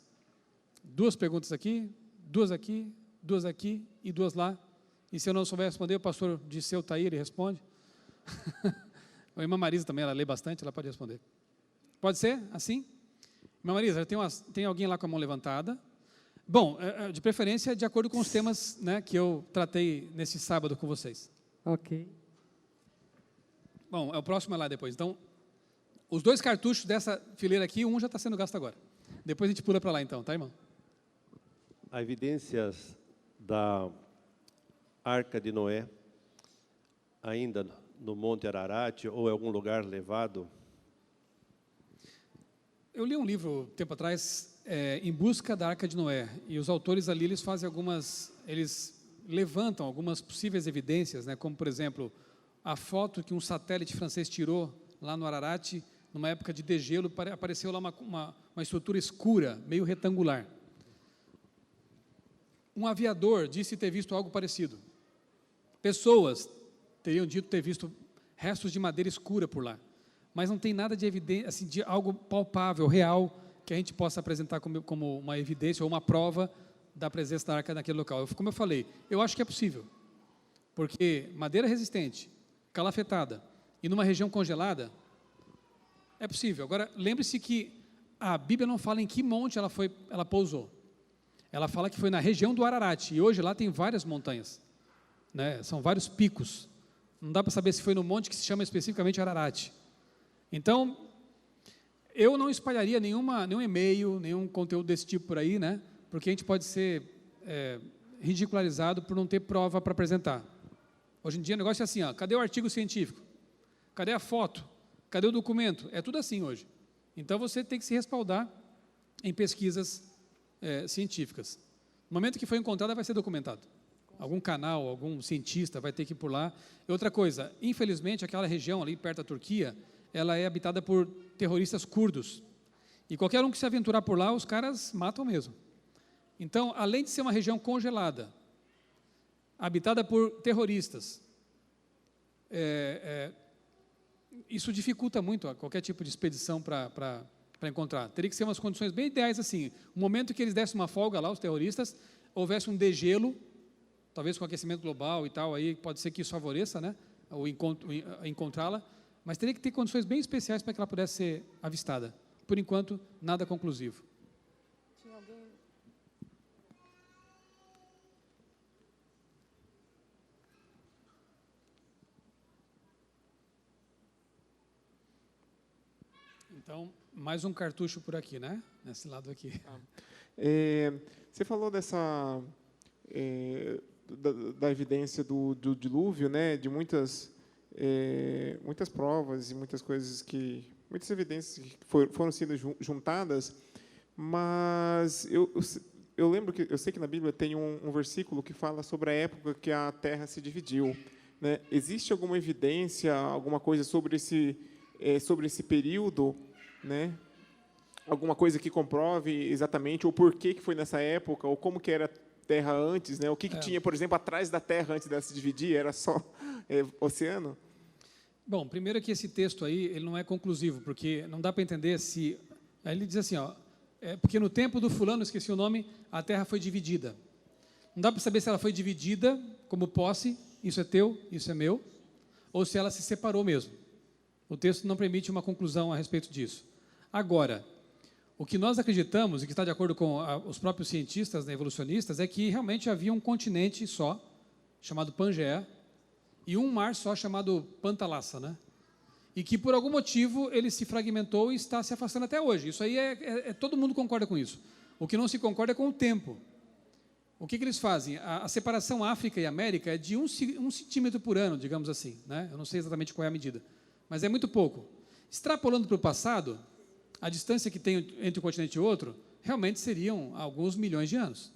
2 perguntas aqui, 2 aqui, 2 aqui e 2 lá. E se eu não souber responder, o pastor Disseu está aí, ele responde. A irmã Marisa também, ela lê bastante, ela pode responder. Pode ser assim? Irmã Marisa, tem alguém lá com a mão levantada? Bom, de preferência, de acordo com os temas, né, que eu tratei nesse sábado com vocês. Ok. Bom, o próximo é lá depois. Então, os 2 cartuchos dessa fileira aqui, um já está sendo gasto agora. Depois a gente pula para lá então, tá, irmão? Há evidências da Arca de Noé, ainda no Monte Ararat ou em algum lugar elevado? Eu li um livro, tempo atrás, Em Busca da Arca de Noé, e os autores ali, eles levantam algumas possíveis evidências, né, como, por exemplo, a foto que um satélite francês tirou lá no Ararat, numa época de degelo, apareceu lá uma estrutura escura, meio retangular. Um aviador disse ter visto algo parecido. Pessoas teriam dito ter visto restos de madeira escura por lá. Mas não tem nada de evidência, assim, de algo palpável, real, que a gente possa apresentar como uma evidência ou uma prova da presença da arca naquele local. Como eu falei, eu acho que é possível, porque madeira resistente, calafetada, e numa região congelada, é possível. Agora, lembre-se que a Bíblia não fala em que monte ela pousou. Ela fala que foi na região do Ararat, e hoje lá tem várias montanhas, né? São vários picos. Não dá para saber se foi no monte que se chama especificamente Ararat. Então, eu não espalharia nenhum e-mail, nenhum conteúdo desse tipo por aí, né? Porque a gente pode ser ridicularizado por não ter prova para apresentar. Hoje em dia o negócio é assim, ó, cadê o artigo científico? Cadê a foto? Cadê o documento? É tudo assim hoje. Então, você tem que se respaldar em pesquisas científicas. No momento que foi encontrada, vai ser documentado. Algum canal, algum cientista vai ter que ir por lá. E outra coisa, infelizmente, aquela região ali perto da Turquia, ela é habitada por terroristas curdos. E qualquer um que se aventurar por lá, os caras matam mesmo. Então, além de ser uma região congelada, habitada por terroristas, isso dificulta muito qualquer tipo de expedição para encontrar. Teria que ser umas condições bem ideais assim. O momento que eles dessem uma folga lá, os terroristas, houvesse um degelo, talvez com aquecimento global e tal, aí pode ser que isso favoreça, né, encontrá-la, mas teria que ter condições bem especiais para que ela pudesse ser avistada. Por enquanto, nada conclusivo. Tinha alguém? Então, mais um cartucho por aqui, né? Nesse lado aqui. Você falou dessa da evidência do dilúvio, né? De muitas provas e muitas coisas muitas evidências que foram sendo juntadas, mas eu lembro que eu sei que na Bíblia tem um versículo que fala sobre a época que a Terra se dividiu, né? Existe alguma evidência, alguma coisa sobre esse período, né? Alguma coisa que comprove exatamente o porquê que foi nessa época, ou como que era a Terra antes, né? O que tinha, por exemplo, atrás da Terra antes dela se dividir? Era só oceano? Bom, primeiro que esse texto aí, ele não é conclusivo, porque não dá para entender se... Aí ele diz assim, ó, porque no tempo do fulano, esqueci o nome, a terra foi dividida. Não dá para saber se ela foi dividida como posse, isso é teu, isso é meu, ou se ela se separou mesmo. O texto não permite uma conclusão a respeito disso. Agora, o que nós acreditamos, e que está de acordo com os próprios cientistas, né, evolucionistas, é que realmente havia um continente só, chamado Pangeia, e um mar só chamado Pantalassa, né? E que por algum motivo ele se fragmentou e está se afastando até hoje. Isso aí todo mundo concorda com isso. O que não se concorda é com o tempo. O que eles fazem? A separação África e América é de 1 centímetro por ano, digamos assim, né? Eu não sei exatamente qual é a medida, mas é muito pouco. Extrapolando para o passado, a distância que tem entre um continente e outro, realmente seriam alguns milhões de anos,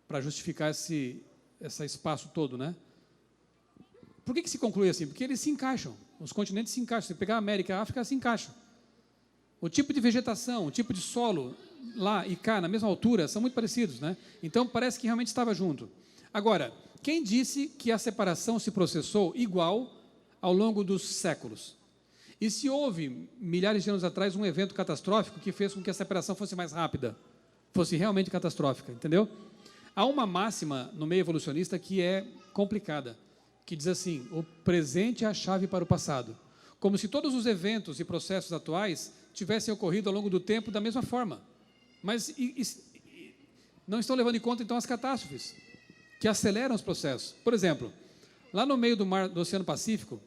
para justificar esse espaço todo, né? Por que se conclui assim? Porque eles se encaixam, os continentes se encaixam. Se pegar a América e a África, se encaixam. O tipo de vegetação, o tipo de solo lá e cá, na mesma altura, são muito parecidos, né? Então, parece que realmente estava junto. Agora, quem disse que a separação se processou igual ao longo dos séculos? E se houve, milhares de anos atrás, um evento catastrófico que fez com que a separação fosse mais rápida, fosse realmente catastrófica, entendeu? Há uma máxima no meio evolucionista que é complicada, que diz assim, o presente é a chave para o passado. Como se todos os eventos e processos atuais tivessem ocorrido ao longo do tempo da mesma forma. Mas não estão levando em conta, então, as catástrofes, que aceleram os processos. Por exemplo, lá no meio do Oceano Pacífico,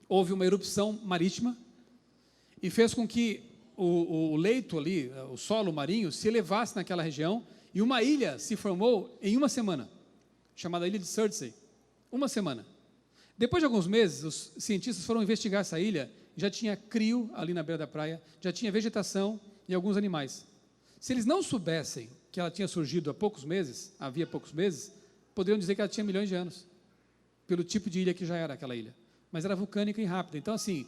houve uma erupção marítima e fez com que o leito ali, o solo marinho, se elevasse naquela região e uma ilha se formou em uma semana, chamada Ilha de Surtsey. Uma semana. Depois de alguns meses, os cientistas foram investigar essa ilha, já tinha crio ali na beira da praia, já tinha vegetação e alguns animais. Se eles não soubessem que ela tinha surgido havia poucos meses, poderiam dizer que ela tinha milhões de anos, pelo tipo de ilha que já era aquela ilha. Mas era vulcânica e rápida. Então, assim,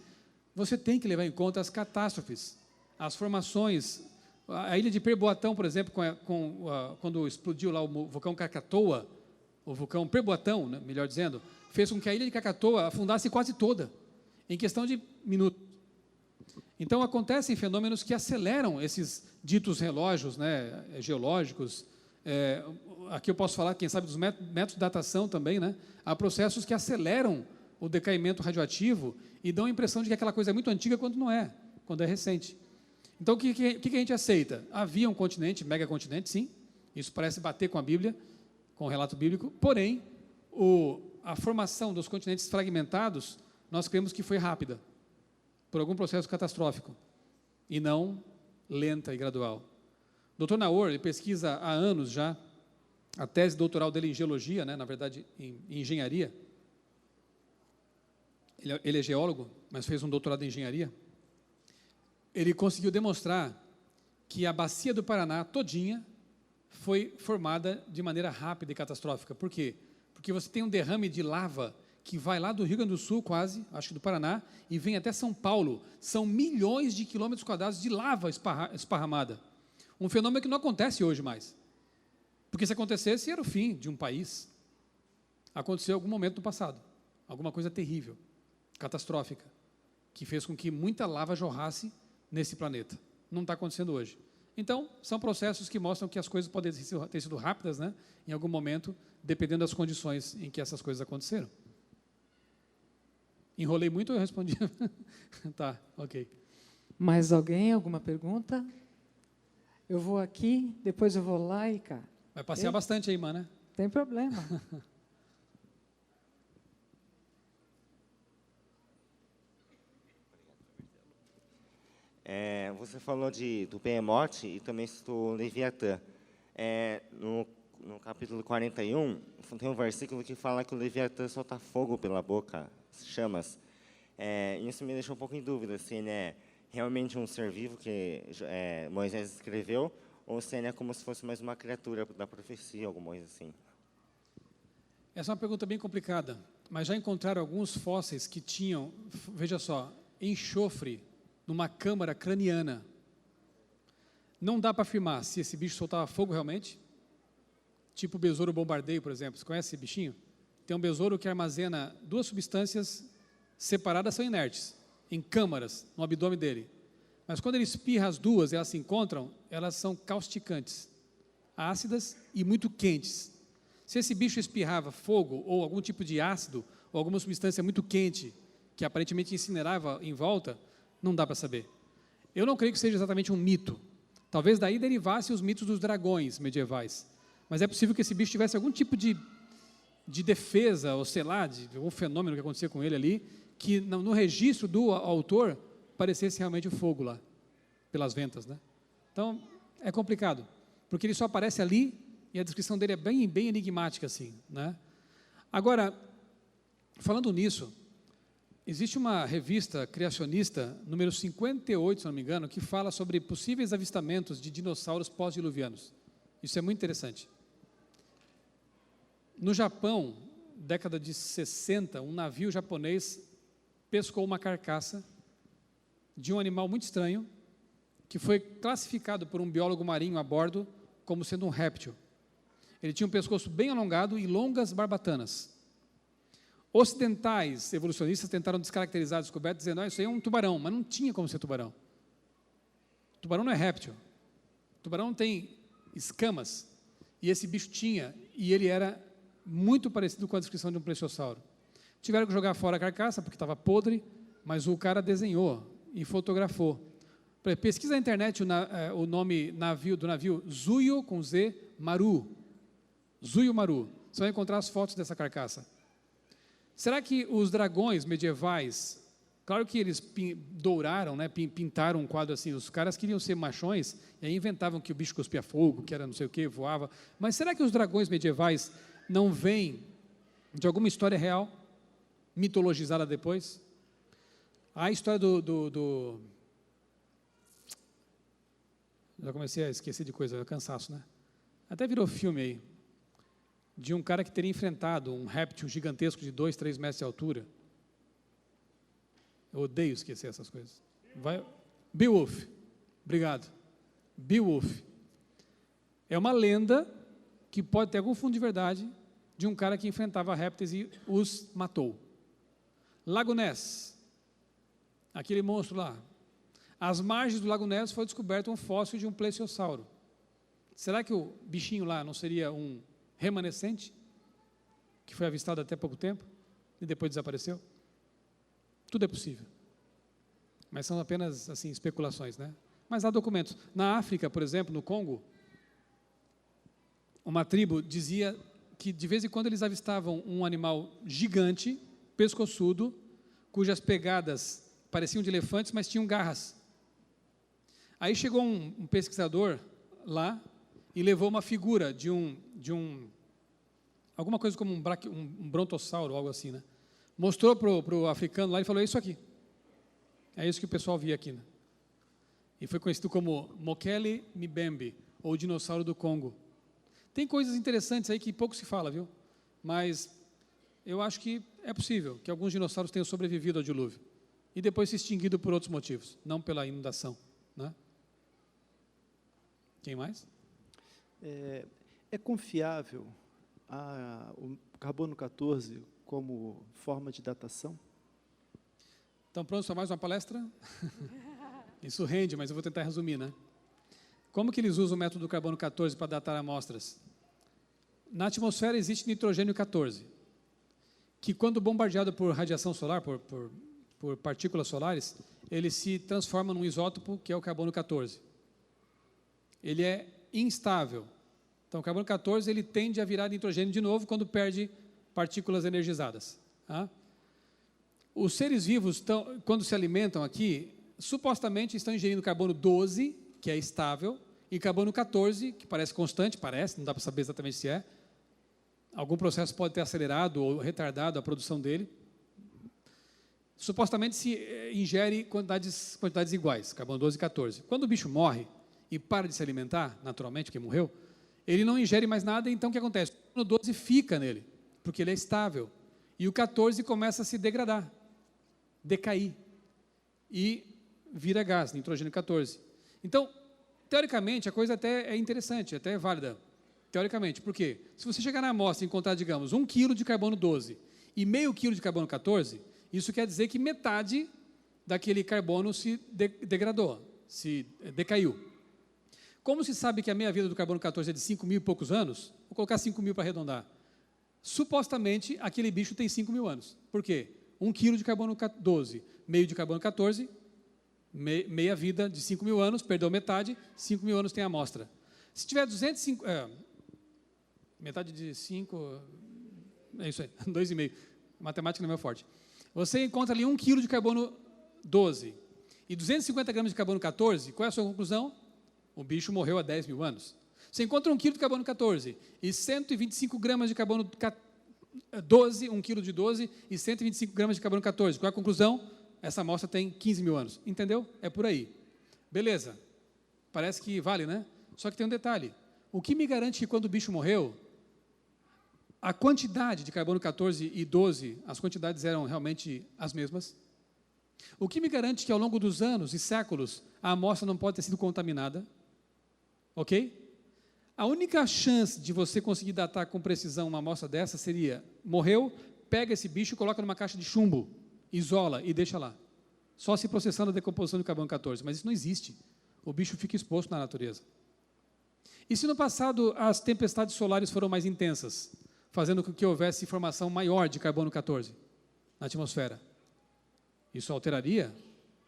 você tem que levar em conta as catástrofes, as formações. A ilha de Perboatão, por exemplo, quando explodiu lá o vulcão Krakatoa, o vulcão Perboatão, né, melhor dizendo, fez com que a ilha de Krakatoa afundasse quase toda, em questão de minutos. Então, acontecem fenômenos que aceleram esses ditos relógios, né, geológicos. Aqui eu posso falar, quem sabe, dos métodos de datação também, né? Há processos que aceleram o decaimento radioativo e dão a impressão de que aquela coisa é muito antiga quando não é, quando é recente. Então, o que a gente aceita? Havia um continente, megacontinente, sim, isso parece bater com a Bíblia, com o relato bíblico, porém, a formação dos continentes fragmentados, nós cremos que foi rápida, por algum processo catastrófico, e não lenta e gradual. Dr. Naor, ele pesquisa há anos já, a tese doutoral dele em geologia, né, na verdade, em engenharia. Ele é geólogo, mas fez um doutorado em engenharia. Ele conseguiu demonstrar que a bacia do Paraná todinha foi formada de maneira rápida e catastrófica. Por quê? Porque você tem um derrame de lava que vai lá do Rio Grande do Sul, quase, acho que do Paraná, e vem até São Paulo. São milhões de quilômetros quadrados de lava esparramada. Um fenômeno que não acontece hoje mais. Porque se acontecesse, era o fim de um país. Aconteceu em algum momento no passado. Alguma coisa terrível, catastrófica, que fez com que muita lava jorrasse nesse planeta. Não está acontecendo hoje. Então, são processos que mostram que as coisas podem ter sido rápidas, né, em algum momento, dependendo das condições em que essas coisas aconteceram. Enrolei muito ou eu respondi? Tá, ok. Mais alguém? Alguma pergunta? Eu vou aqui, depois eu vou lá e cá. Vai passear bastante aí, mano, né? Tem problema. Você falou do Behemoth e também citou o Leviatã. No capítulo 41, tem um versículo que fala que o Leviatã solta fogo pela boca, chamas. Isso me deixou um pouco em dúvida se ele é realmente um ser vivo que Moisés escreveu, ou se ele é como se fosse mais uma criatura da profecia, alguma coisa assim. Essa é uma pergunta bem complicada, mas já encontraram alguns fósseis que tinham, veja só, enxofre numa câmara craniana. Não dá para afirmar se esse bicho soltava fogo realmente, tipo o besouro bombardeio, por exemplo. Você conhece esse bichinho? Tem um besouro que armazena duas substâncias separadas, são inertes, em câmaras, no abdômen dele. Mas quando ele espirra as duas, elas se encontram, elas são causticantes, ácidas e muito quentes. Se esse bicho espirrava fogo, ou algum tipo de ácido, ou alguma substância muito quente, que aparentemente incinerava em volta, não dá para saber. Eu não creio que seja exatamente um mito. Talvez daí derivasse os mitos dos dragões medievais. Mas é possível que esse bicho tivesse algum tipo de defesa, ou sei lá, de algum fenômeno que acontecia com ele ali, que no registro do autor parecesse realmente o fogo lá, pelas ventas, né? Então, é complicado, porque ele só aparece ali e a descrição dele é bem, bem enigmática, assim, né? Agora, falando nisso, existe uma revista criacionista, número 58, se não me engano, que fala sobre possíveis avistamentos de dinossauros pós-diluvianos. Isso é muito interessante. No Japão, década de 60, um navio japonês pescou uma carcaça de um animal muito estranho, que foi classificado por um biólogo marinho a bordo como sendo um réptil. Ele tinha um pescoço bem alongado e longas barbatanas. Ocidentais evolucionistas tentaram descaracterizar a descoberta, dizendo, isso aí é um tubarão, mas não tinha como ser tubarão. Tubarão não é réptil. Tubarão não tem escamas, e esse bicho tinha, e ele era muito parecido com a descrição de um plesiosauro. Tiveram que jogar fora a carcaça, porque estava podre, mas o cara desenhou e fotografou. Pesquisa na internet o nome do navio, Zuyo, com Z, Maru. Zuyo Maru. Você vai encontrar as fotos dessa carcaça. Será que os dragões medievais, claro que eles douraram, né, pintaram um quadro assim, os caras queriam ser machões, e aí inventavam que o bicho cuspia fogo, que era não sei o que, voava, mas será que os dragões medievais não vêm de alguma história real, mitologizada depois. A história já comecei a esquecer de coisa, é cansaço, né? Até virou filme aí, de um cara que teria enfrentado um réptil gigantesco de 2, 3 metros de altura. Eu odeio esquecer essas coisas. Beowulf, obrigado. Beowulf. É uma lenda que pode ter algum fundo de verdade, de um cara que enfrentava répteis e os matou. Lago Ness, aquele monstro lá. Às margens do Lago Ness foi descoberto um fóssil de um plesiosauro. Será que o bichinho lá não seria um remanescente, que foi avistado até pouco tempo e depois desapareceu? Tudo é possível. Mas são apenas assim especulações, né? Mas há documentos. Na África, por exemplo, no Congo, uma tribo dizia que de vez em quando eles avistavam um animal gigante, pescoçudo, cujas pegadas pareciam de elefantes, mas tinham garras. Aí chegou um pesquisador lá e levou uma figura de alguma coisa como um brontossauro, algo assim, né? Mostrou para o africano lá e falou, é isso aqui. É isso que o pessoal via aqui, né? E foi conhecido como Mokele Mbembe, ou dinossauro do Congo. Tem coisas interessantes aí que pouco se fala, viu? Mas eu acho que é possível que alguns dinossauros tenham sobrevivido ao dilúvio e depois se extinguido por outros motivos, não pela inundação, né? Quem mais? É confiável o carbono 14 como forma de datação? Estão prontos para mais uma palestra? Isso rende, mas eu vou tentar resumir, né? Como que eles usam o método do carbono 14 para datar amostras? Na atmosfera existe nitrogênio 14, que quando bombardeado por radiação solar, por partículas solares, ele se transforma num isótopo que é o carbono 14. Ele é instável. Então, o carbono 14 ele tende a virar nitrogênio de novo quando perde partículas energizadas. Tá? Os seres vivos, quando se alimentam aqui, supostamente estão ingerindo carbono 12, que é estável, e carbono 14, que parece constante, não dá para saber exatamente se é. Algum processo pode ter acelerado ou retardado a produção dele. Supostamente se ingere quantidades iguais, carbono 12 e 14. Quando o bicho morre e para de se alimentar, naturalmente, porque morreu, ele não ingere mais nada, então o que acontece? O carbono 12 fica nele, porque ele é estável. E o 14 começa a se degradar, decair, e vira gás, nitrogênio 14. Então, teoricamente, a coisa até é interessante, até é válida, teoricamente. Por quê? Se você chegar na amostra e encontrar, digamos, 1 kg de carbono 12 e meio quilo de carbono 14, isso quer dizer que metade daquele carbono se degradou, se decaiu. Como se sabe que a meia-vida do carbono 14 é de 5.000 e poucos anos, vou colocar 5.000 para arredondar. Supostamente, aquele bicho tem 5.000 anos. Por quê? 1 kg de carbono 12, meio de carbono 14, meia vida de 5.000 anos, perdeu metade, 5.000 anos tem a amostra. Se tiver 205, metade de 5, é isso aí, 2,5. Matemática não é meu forte. Você encontra ali 1 kg de carbono 12 e 250 gramas de carbono 14, qual é a sua conclusão? O bicho morreu há 10.000 anos. Você encontra 1 kg de carbono 14 e 125 gramas de carbono 12, 1 kg de 12 e 125 gramas de carbono 14. Qual é a conclusão? Essa amostra tem 15.000 anos. Entendeu? É por aí. Beleza. Parece que vale, né? Só que tem um detalhe. O que me garante que quando o bicho morreu, a quantidade de carbono 14 e 12, as quantidades eram realmente as mesmas? O que me garante que ao longo dos anos e séculos, a amostra não pode ter sido contaminada? Ok? A única chance de você conseguir datar com precisão uma amostra dessa seria, morreu, pega esse bicho e coloca numa caixa de chumbo, isola e deixa lá. Só se processando a decomposição do carbono 14, mas isso não existe. O bicho fica exposto na natureza. E se no passado as tempestades solares foram mais intensas, fazendo com que houvesse formação maior de carbono 14 na atmosfera? Isso alteraria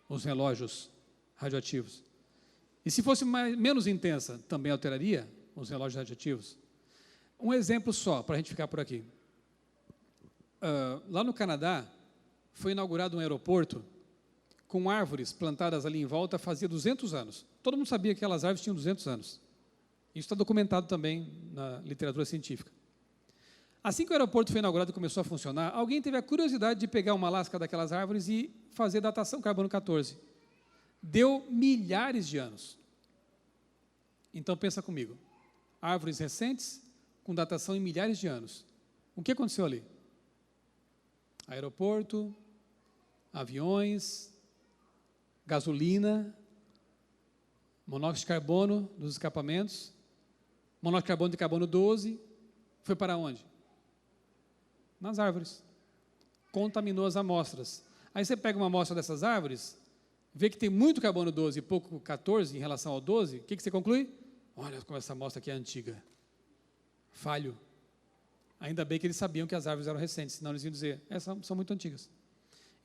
os relógios radioativos. E se fosse menos intensa, também alteraria os relógios radioativos? Um exemplo só, para a gente ficar por aqui. Lá no Canadá, foi inaugurado um aeroporto com árvores plantadas ali em volta fazia 200 anos. Todo mundo sabia que aquelas árvores tinham 200 anos. Isso está documentado também na literatura científica. Assim que o aeroporto foi inaugurado e começou a funcionar, alguém teve a curiosidade de pegar uma lasca daquelas árvores e fazer datação carbono 14. Deu milhares de anos. Então, pensa comigo. Árvores recentes, com datação em milhares de anos. O que aconteceu ali? Aeroporto, aviões, gasolina, monóxido de carbono dos escapamentos, monóxido de carbono de carbono 12, foi para onde? Nas árvores. Contaminou as amostras. Aí você pega uma amostra dessas árvores, vê que tem muito carbono 12 e pouco 14 em relação ao 12, o que você conclui? Olha como essa amostra aqui é antiga. Falho. Ainda bem que eles sabiam que as árvores eram recentes, senão eles iam dizer, essas são muito antigas.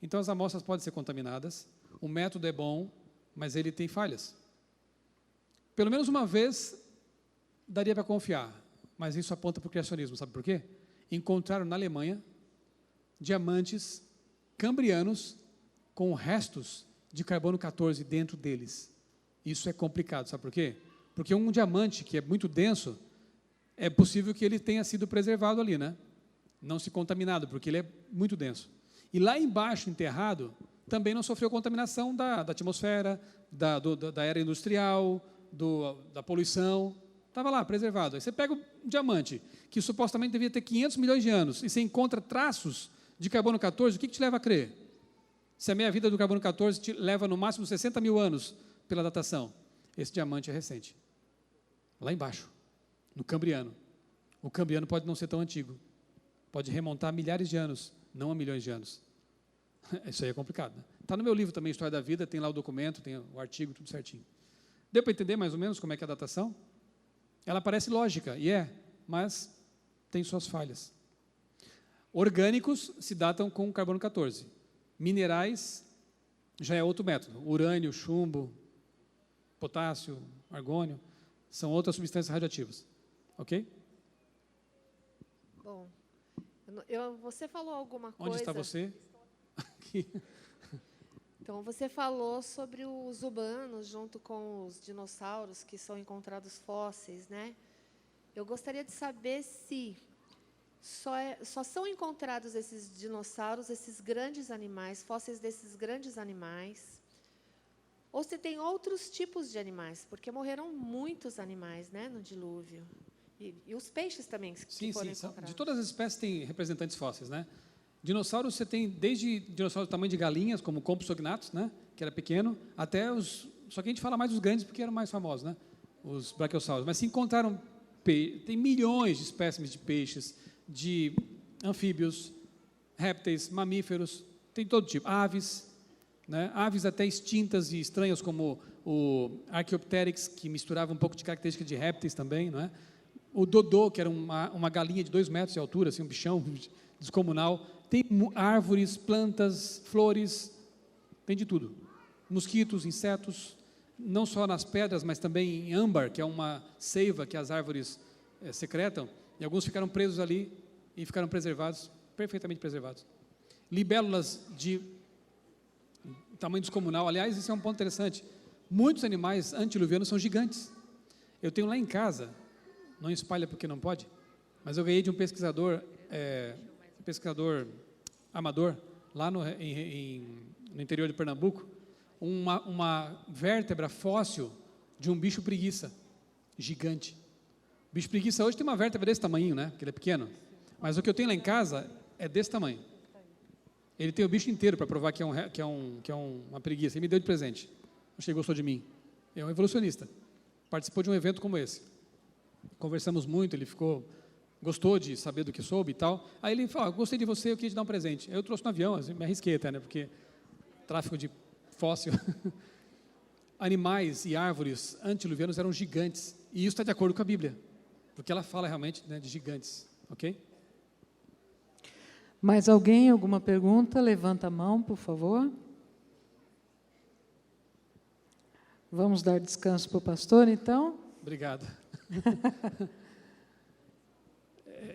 Então as amostras podem ser contaminadas, o método é bom, mas ele tem falhas. Pelo menos uma vez daria para confiar, mas isso aponta para o criacionismo, sabe por quê? Encontraram na Alemanha diamantes cambrianos com restos de carbono 14 dentro deles. Isso é complicado, sabe por quê? Porque um diamante que é muito denso, é possível que ele tenha sido preservado ali, né? Não se contaminado, porque ele é muito denso. E lá embaixo, enterrado, também não sofreu contaminação da atmosfera, da era industrial, da poluição. Estava lá, preservado. Aí você pega um diamante, que supostamente devia ter 500 milhões de anos, e você encontra traços de carbono 14, o que te leva a crer? Se a meia-vida do carbono 14 te leva no máximo 60 mil anos pela datação, esse diamante é recente. Lá embaixo, no Cambriano. O Cambriano pode não ser tão antigo. Pode remontar a milhares de anos, não a milhões de anos. Isso aí é complicado. Está no meu livro também, História da Vida, tem lá o documento, tem o artigo, tudo certinho. Deu para entender mais ou menos como é que é a datação? Ela parece lógica, e mas tem suas falhas. Orgânicos se datam com carbono 14. Minerais já é outro método. Urânio, chumbo, potássio, argônio, são outras substâncias radioativas. Ok? Bom, você falou alguma coisa... Onde está você? Aqui. Então, você falou sobre os humanos junto com os dinossauros que são encontrados fósseis, né? Eu gostaria de saber se só são encontrados esses dinossauros, esses grandes animais, fósseis desses grandes animais, ou se tem outros tipos de animais, porque morreram muitos animais, né, no dilúvio. E os peixes também que foram encontrados. De todas as espécies tem representantes fósseis, né? Dinossauros você tem desde dinossauros do tamanho de galinhas, como Compsognathus, né, que era pequeno, até os... Só que a gente fala mais dos grandes porque eram mais famosos, né? Os braquiosauros. Mas se encontraram... Tem milhões de espécimes de peixes, de anfíbios, répteis, mamíferos, tem todo tipo. Aves, né? Aves até extintas e estranhas, como o Archaeopteryx, que misturava um pouco de característica de répteis também, não é? O dodô, que era uma galinha de 2 metros de altura, assim, um bichão descomunal. Tem árvores, plantas, flores, tem de tudo. Mosquitos, insetos, não só nas pedras, mas também em âmbar, que é uma seiva que as árvores secretam, e alguns ficaram presos ali e ficaram preservados, perfeitamente preservados. Libélulas de tamanho descomunal. Aliás, isso é um ponto interessante. Muitos animais antediluvianos são gigantes. Eu tenho lá em casa, não espalha porque não pode, mas eu ganhei de um pesquisador amador, lá no interior de Pernambuco, uma vértebra fóssil de um bicho preguiça, gigante. O bicho preguiça hoje tem uma vértebra desse tamanho, né? Porque ele é pequeno. Mas o que eu tenho lá em casa é desse tamanho. Ele tem o bicho inteiro para provar que é uma preguiça. Ele me deu de presente. Acho que ele gostou de mim. É um evolucionista. Participou de um evento como esse. Conversamos muito, ele gostou de saber do que soube e tal. Aí ele falou, gostei de você, eu queria te dar um presente. Eu trouxe no avião, assim, me arrisquei até, né? Porque tráfico de fóssil. Animais e árvores antediluvianos eram gigantes. E isso está de acordo com a Bíblia. Porque ela fala realmente, né, de gigantes. Ok? Mais alguém, alguma pergunta? Levanta a mão, por favor. Vamos dar descanso para o pastor, então? Obrigado.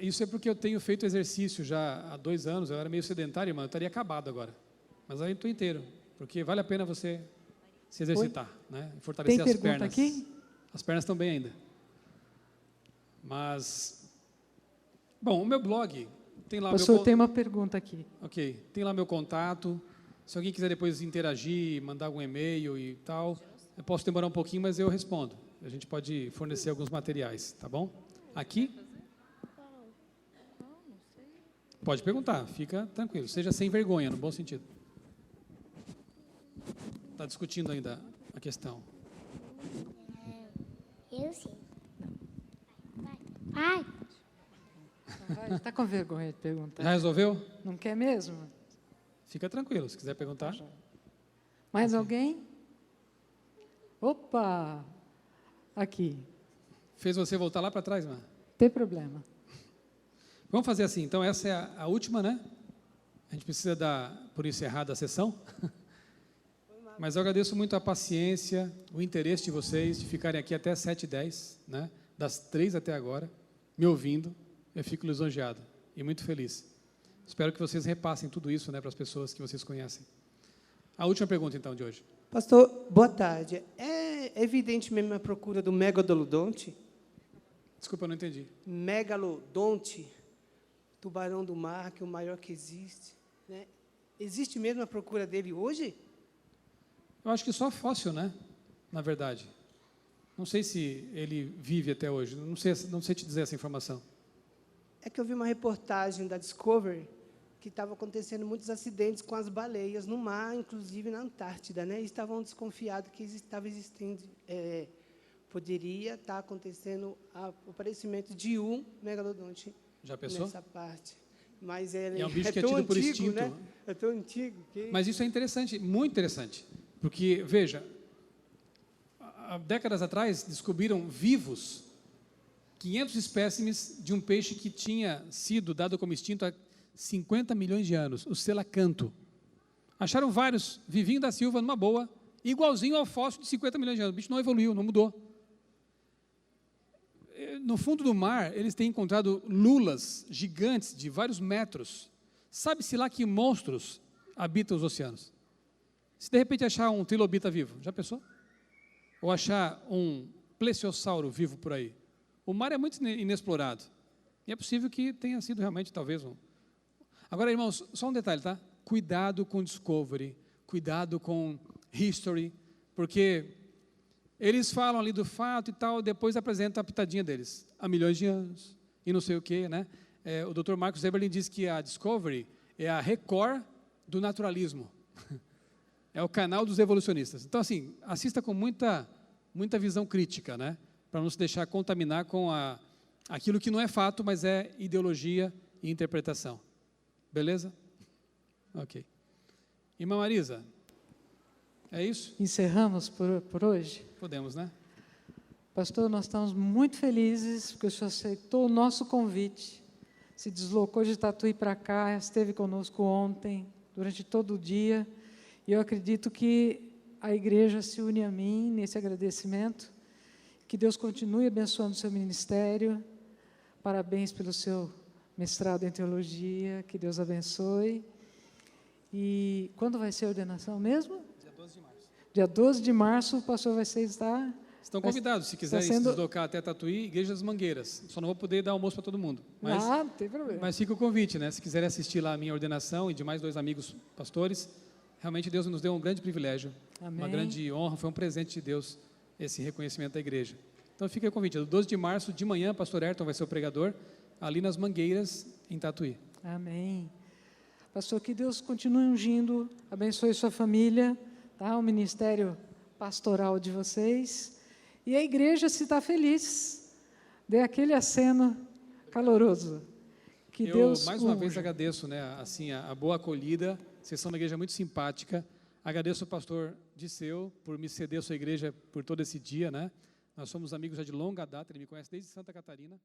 Isso é porque eu tenho feito exercício já há 2 anos, eu era meio sedentário, mas eu estaria acabado agora. Mas aí estou inteiro, porque vale a pena você se exercitar, né? E fortalecer as pernas. Aqui? As pernas estão bem ainda. Mas Bom, o meu blog tem lá Pastor, meu... tem uma pergunta aqui. Ok, tem lá meu contato. Se alguém quiser depois interagir, mandar algum e-mail e tal, eu posso demorar um pouquinho, mas eu respondo. A gente pode fornecer alguns materiais, tá bom? Aqui? Pode perguntar, fica tranquilo. Seja sem vergonha, no bom sentido. Está discutindo ainda a questão. Eu sim. Pai, Está com vergonha de perguntar? Já resolveu? Não quer mesmo? Fica tranquilo, se quiser perguntar. Mais alguém? Opa! Aqui. Fez você voltar lá para trás, mano? Tem problema. Vamos fazer assim, então essa é a última, né? A gente precisa dar por encerrada a sessão. Mas eu agradeço muito a paciência, o interesse de vocês, de ficarem aqui até 7h10, né? Das 3 até agora, me ouvindo. Eu fico lisonjeado e muito feliz. Espero que vocês repassem tudo isso, né, para as pessoas que vocês conhecem. A última pergunta, então, de hoje. Pastor, boa tarde. É evidente mesmo a procura do megalodonte? Desculpa, eu não entendi. Megalodonte, tubarão do mar, que é o maior que existe. Né? Existe mesmo a procura dele hoje? Eu acho que só fóssil, né? Na verdade. Não sei se ele vive até hoje. Não sei te dizer essa informação. É que eu vi uma reportagem da Discovery que estava acontecendo muitos acidentes com as baleias no mar, inclusive na Antártida, né? E estavam desconfiados que estava existindo, poderia estar acontecendo o aparecimento de um megalodonte. Já pensou? Nessa parte. Mas ele É um bicho que é tão tido por antigo, instinto. né? É tão antigo que... Mas isso é interessante, muito interessante. Porque, veja, há décadas atrás, descobriram vivos 500 espécimes de um peixe que tinha sido dado como extinto há 50 milhões de anos, o selacanto. Acharam vários, vivinho da Silva, numa boa, igualzinho ao fóssil de 50 milhões de anos. O bicho não evoluiu, não mudou. No fundo do mar, eles têm encontrado lulas gigantes de vários metros. Sabe-se lá que monstros habitam os oceanos. Se de repente achar um trilobita vivo, já pensou? Ou achar um plesiosauro vivo por aí. O mar é muito inexplorado. E é possível que tenha sido realmente, talvez, um... Agora, irmãos, só um detalhe, tá? Cuidado com Discovery, cuidado com History, porque eles falam ali do fato e tal, depois apresentam a pitadinha deles. Há milhões de anos, e não sei o quê, né? O Dr. Marcos Eberlin diz que a Discovery é a Record do naturalismo. É o canal dos evolucionistas. Então, assim, assista com muita visão crítica, né? Para não se deixar contaminar com aquilo que não é fato, mas é ideologia e interpretação. Beleza? Ok. Irmã Marisa, é isso? Encerramos por hoje? Podemos, né? Pastor, nós estamos muito felizes porque o senhor aceitou o nosso convite, se deslocou de Tatuí para cá, esteve conosco ontem, durante todo o dia, e eu acredito que a igreja se une a mim nesse agradecimento, que Deus continue abençoando o seu ministério, parabéns pelo seu mestrado em teologia, que Deus abençoe. E quando vai ser a ordenação mesmo? Dia 12 de março. Dia 12 de março, o pastor vai estar... Estão convidados, se quiserem sendo... se deslocar até Tatuí, Igreja das Mangueiras. Só não vou poder dar almoço para todo mundo. Mas, não tem problema. Mas fica o convite, né? Se quiserem assistir lá a minha ordenação e de mais 2 amigos pastores, realmente Deus nos deu um grande privilégio, Amém. Uma grande honra, foi um presente de Deus esse reconhecimento da igreja. Então fica aí o convite, 12 de março, de manhã, pastor Ayrton vai ser o pregador, ali nas Mangueiras, em Tatuí. Amém. Pastor, que Deus continue ungindo, abençoe sua família, tá? O ministério pastoral de vocês. E a igreja, se está feliz, dê aquele aceno caloroso. Que Eu, Deus mais uma unja. vez, agradeço, né, assim, a boa acolhida, vocês são uma igreja muito simpática. Agradeço ao pastor Disseu por me ceder a sua igreja por todo esse dia, né? Nós somos amigos já de longa data, ele me conhece desde Santa Catarina.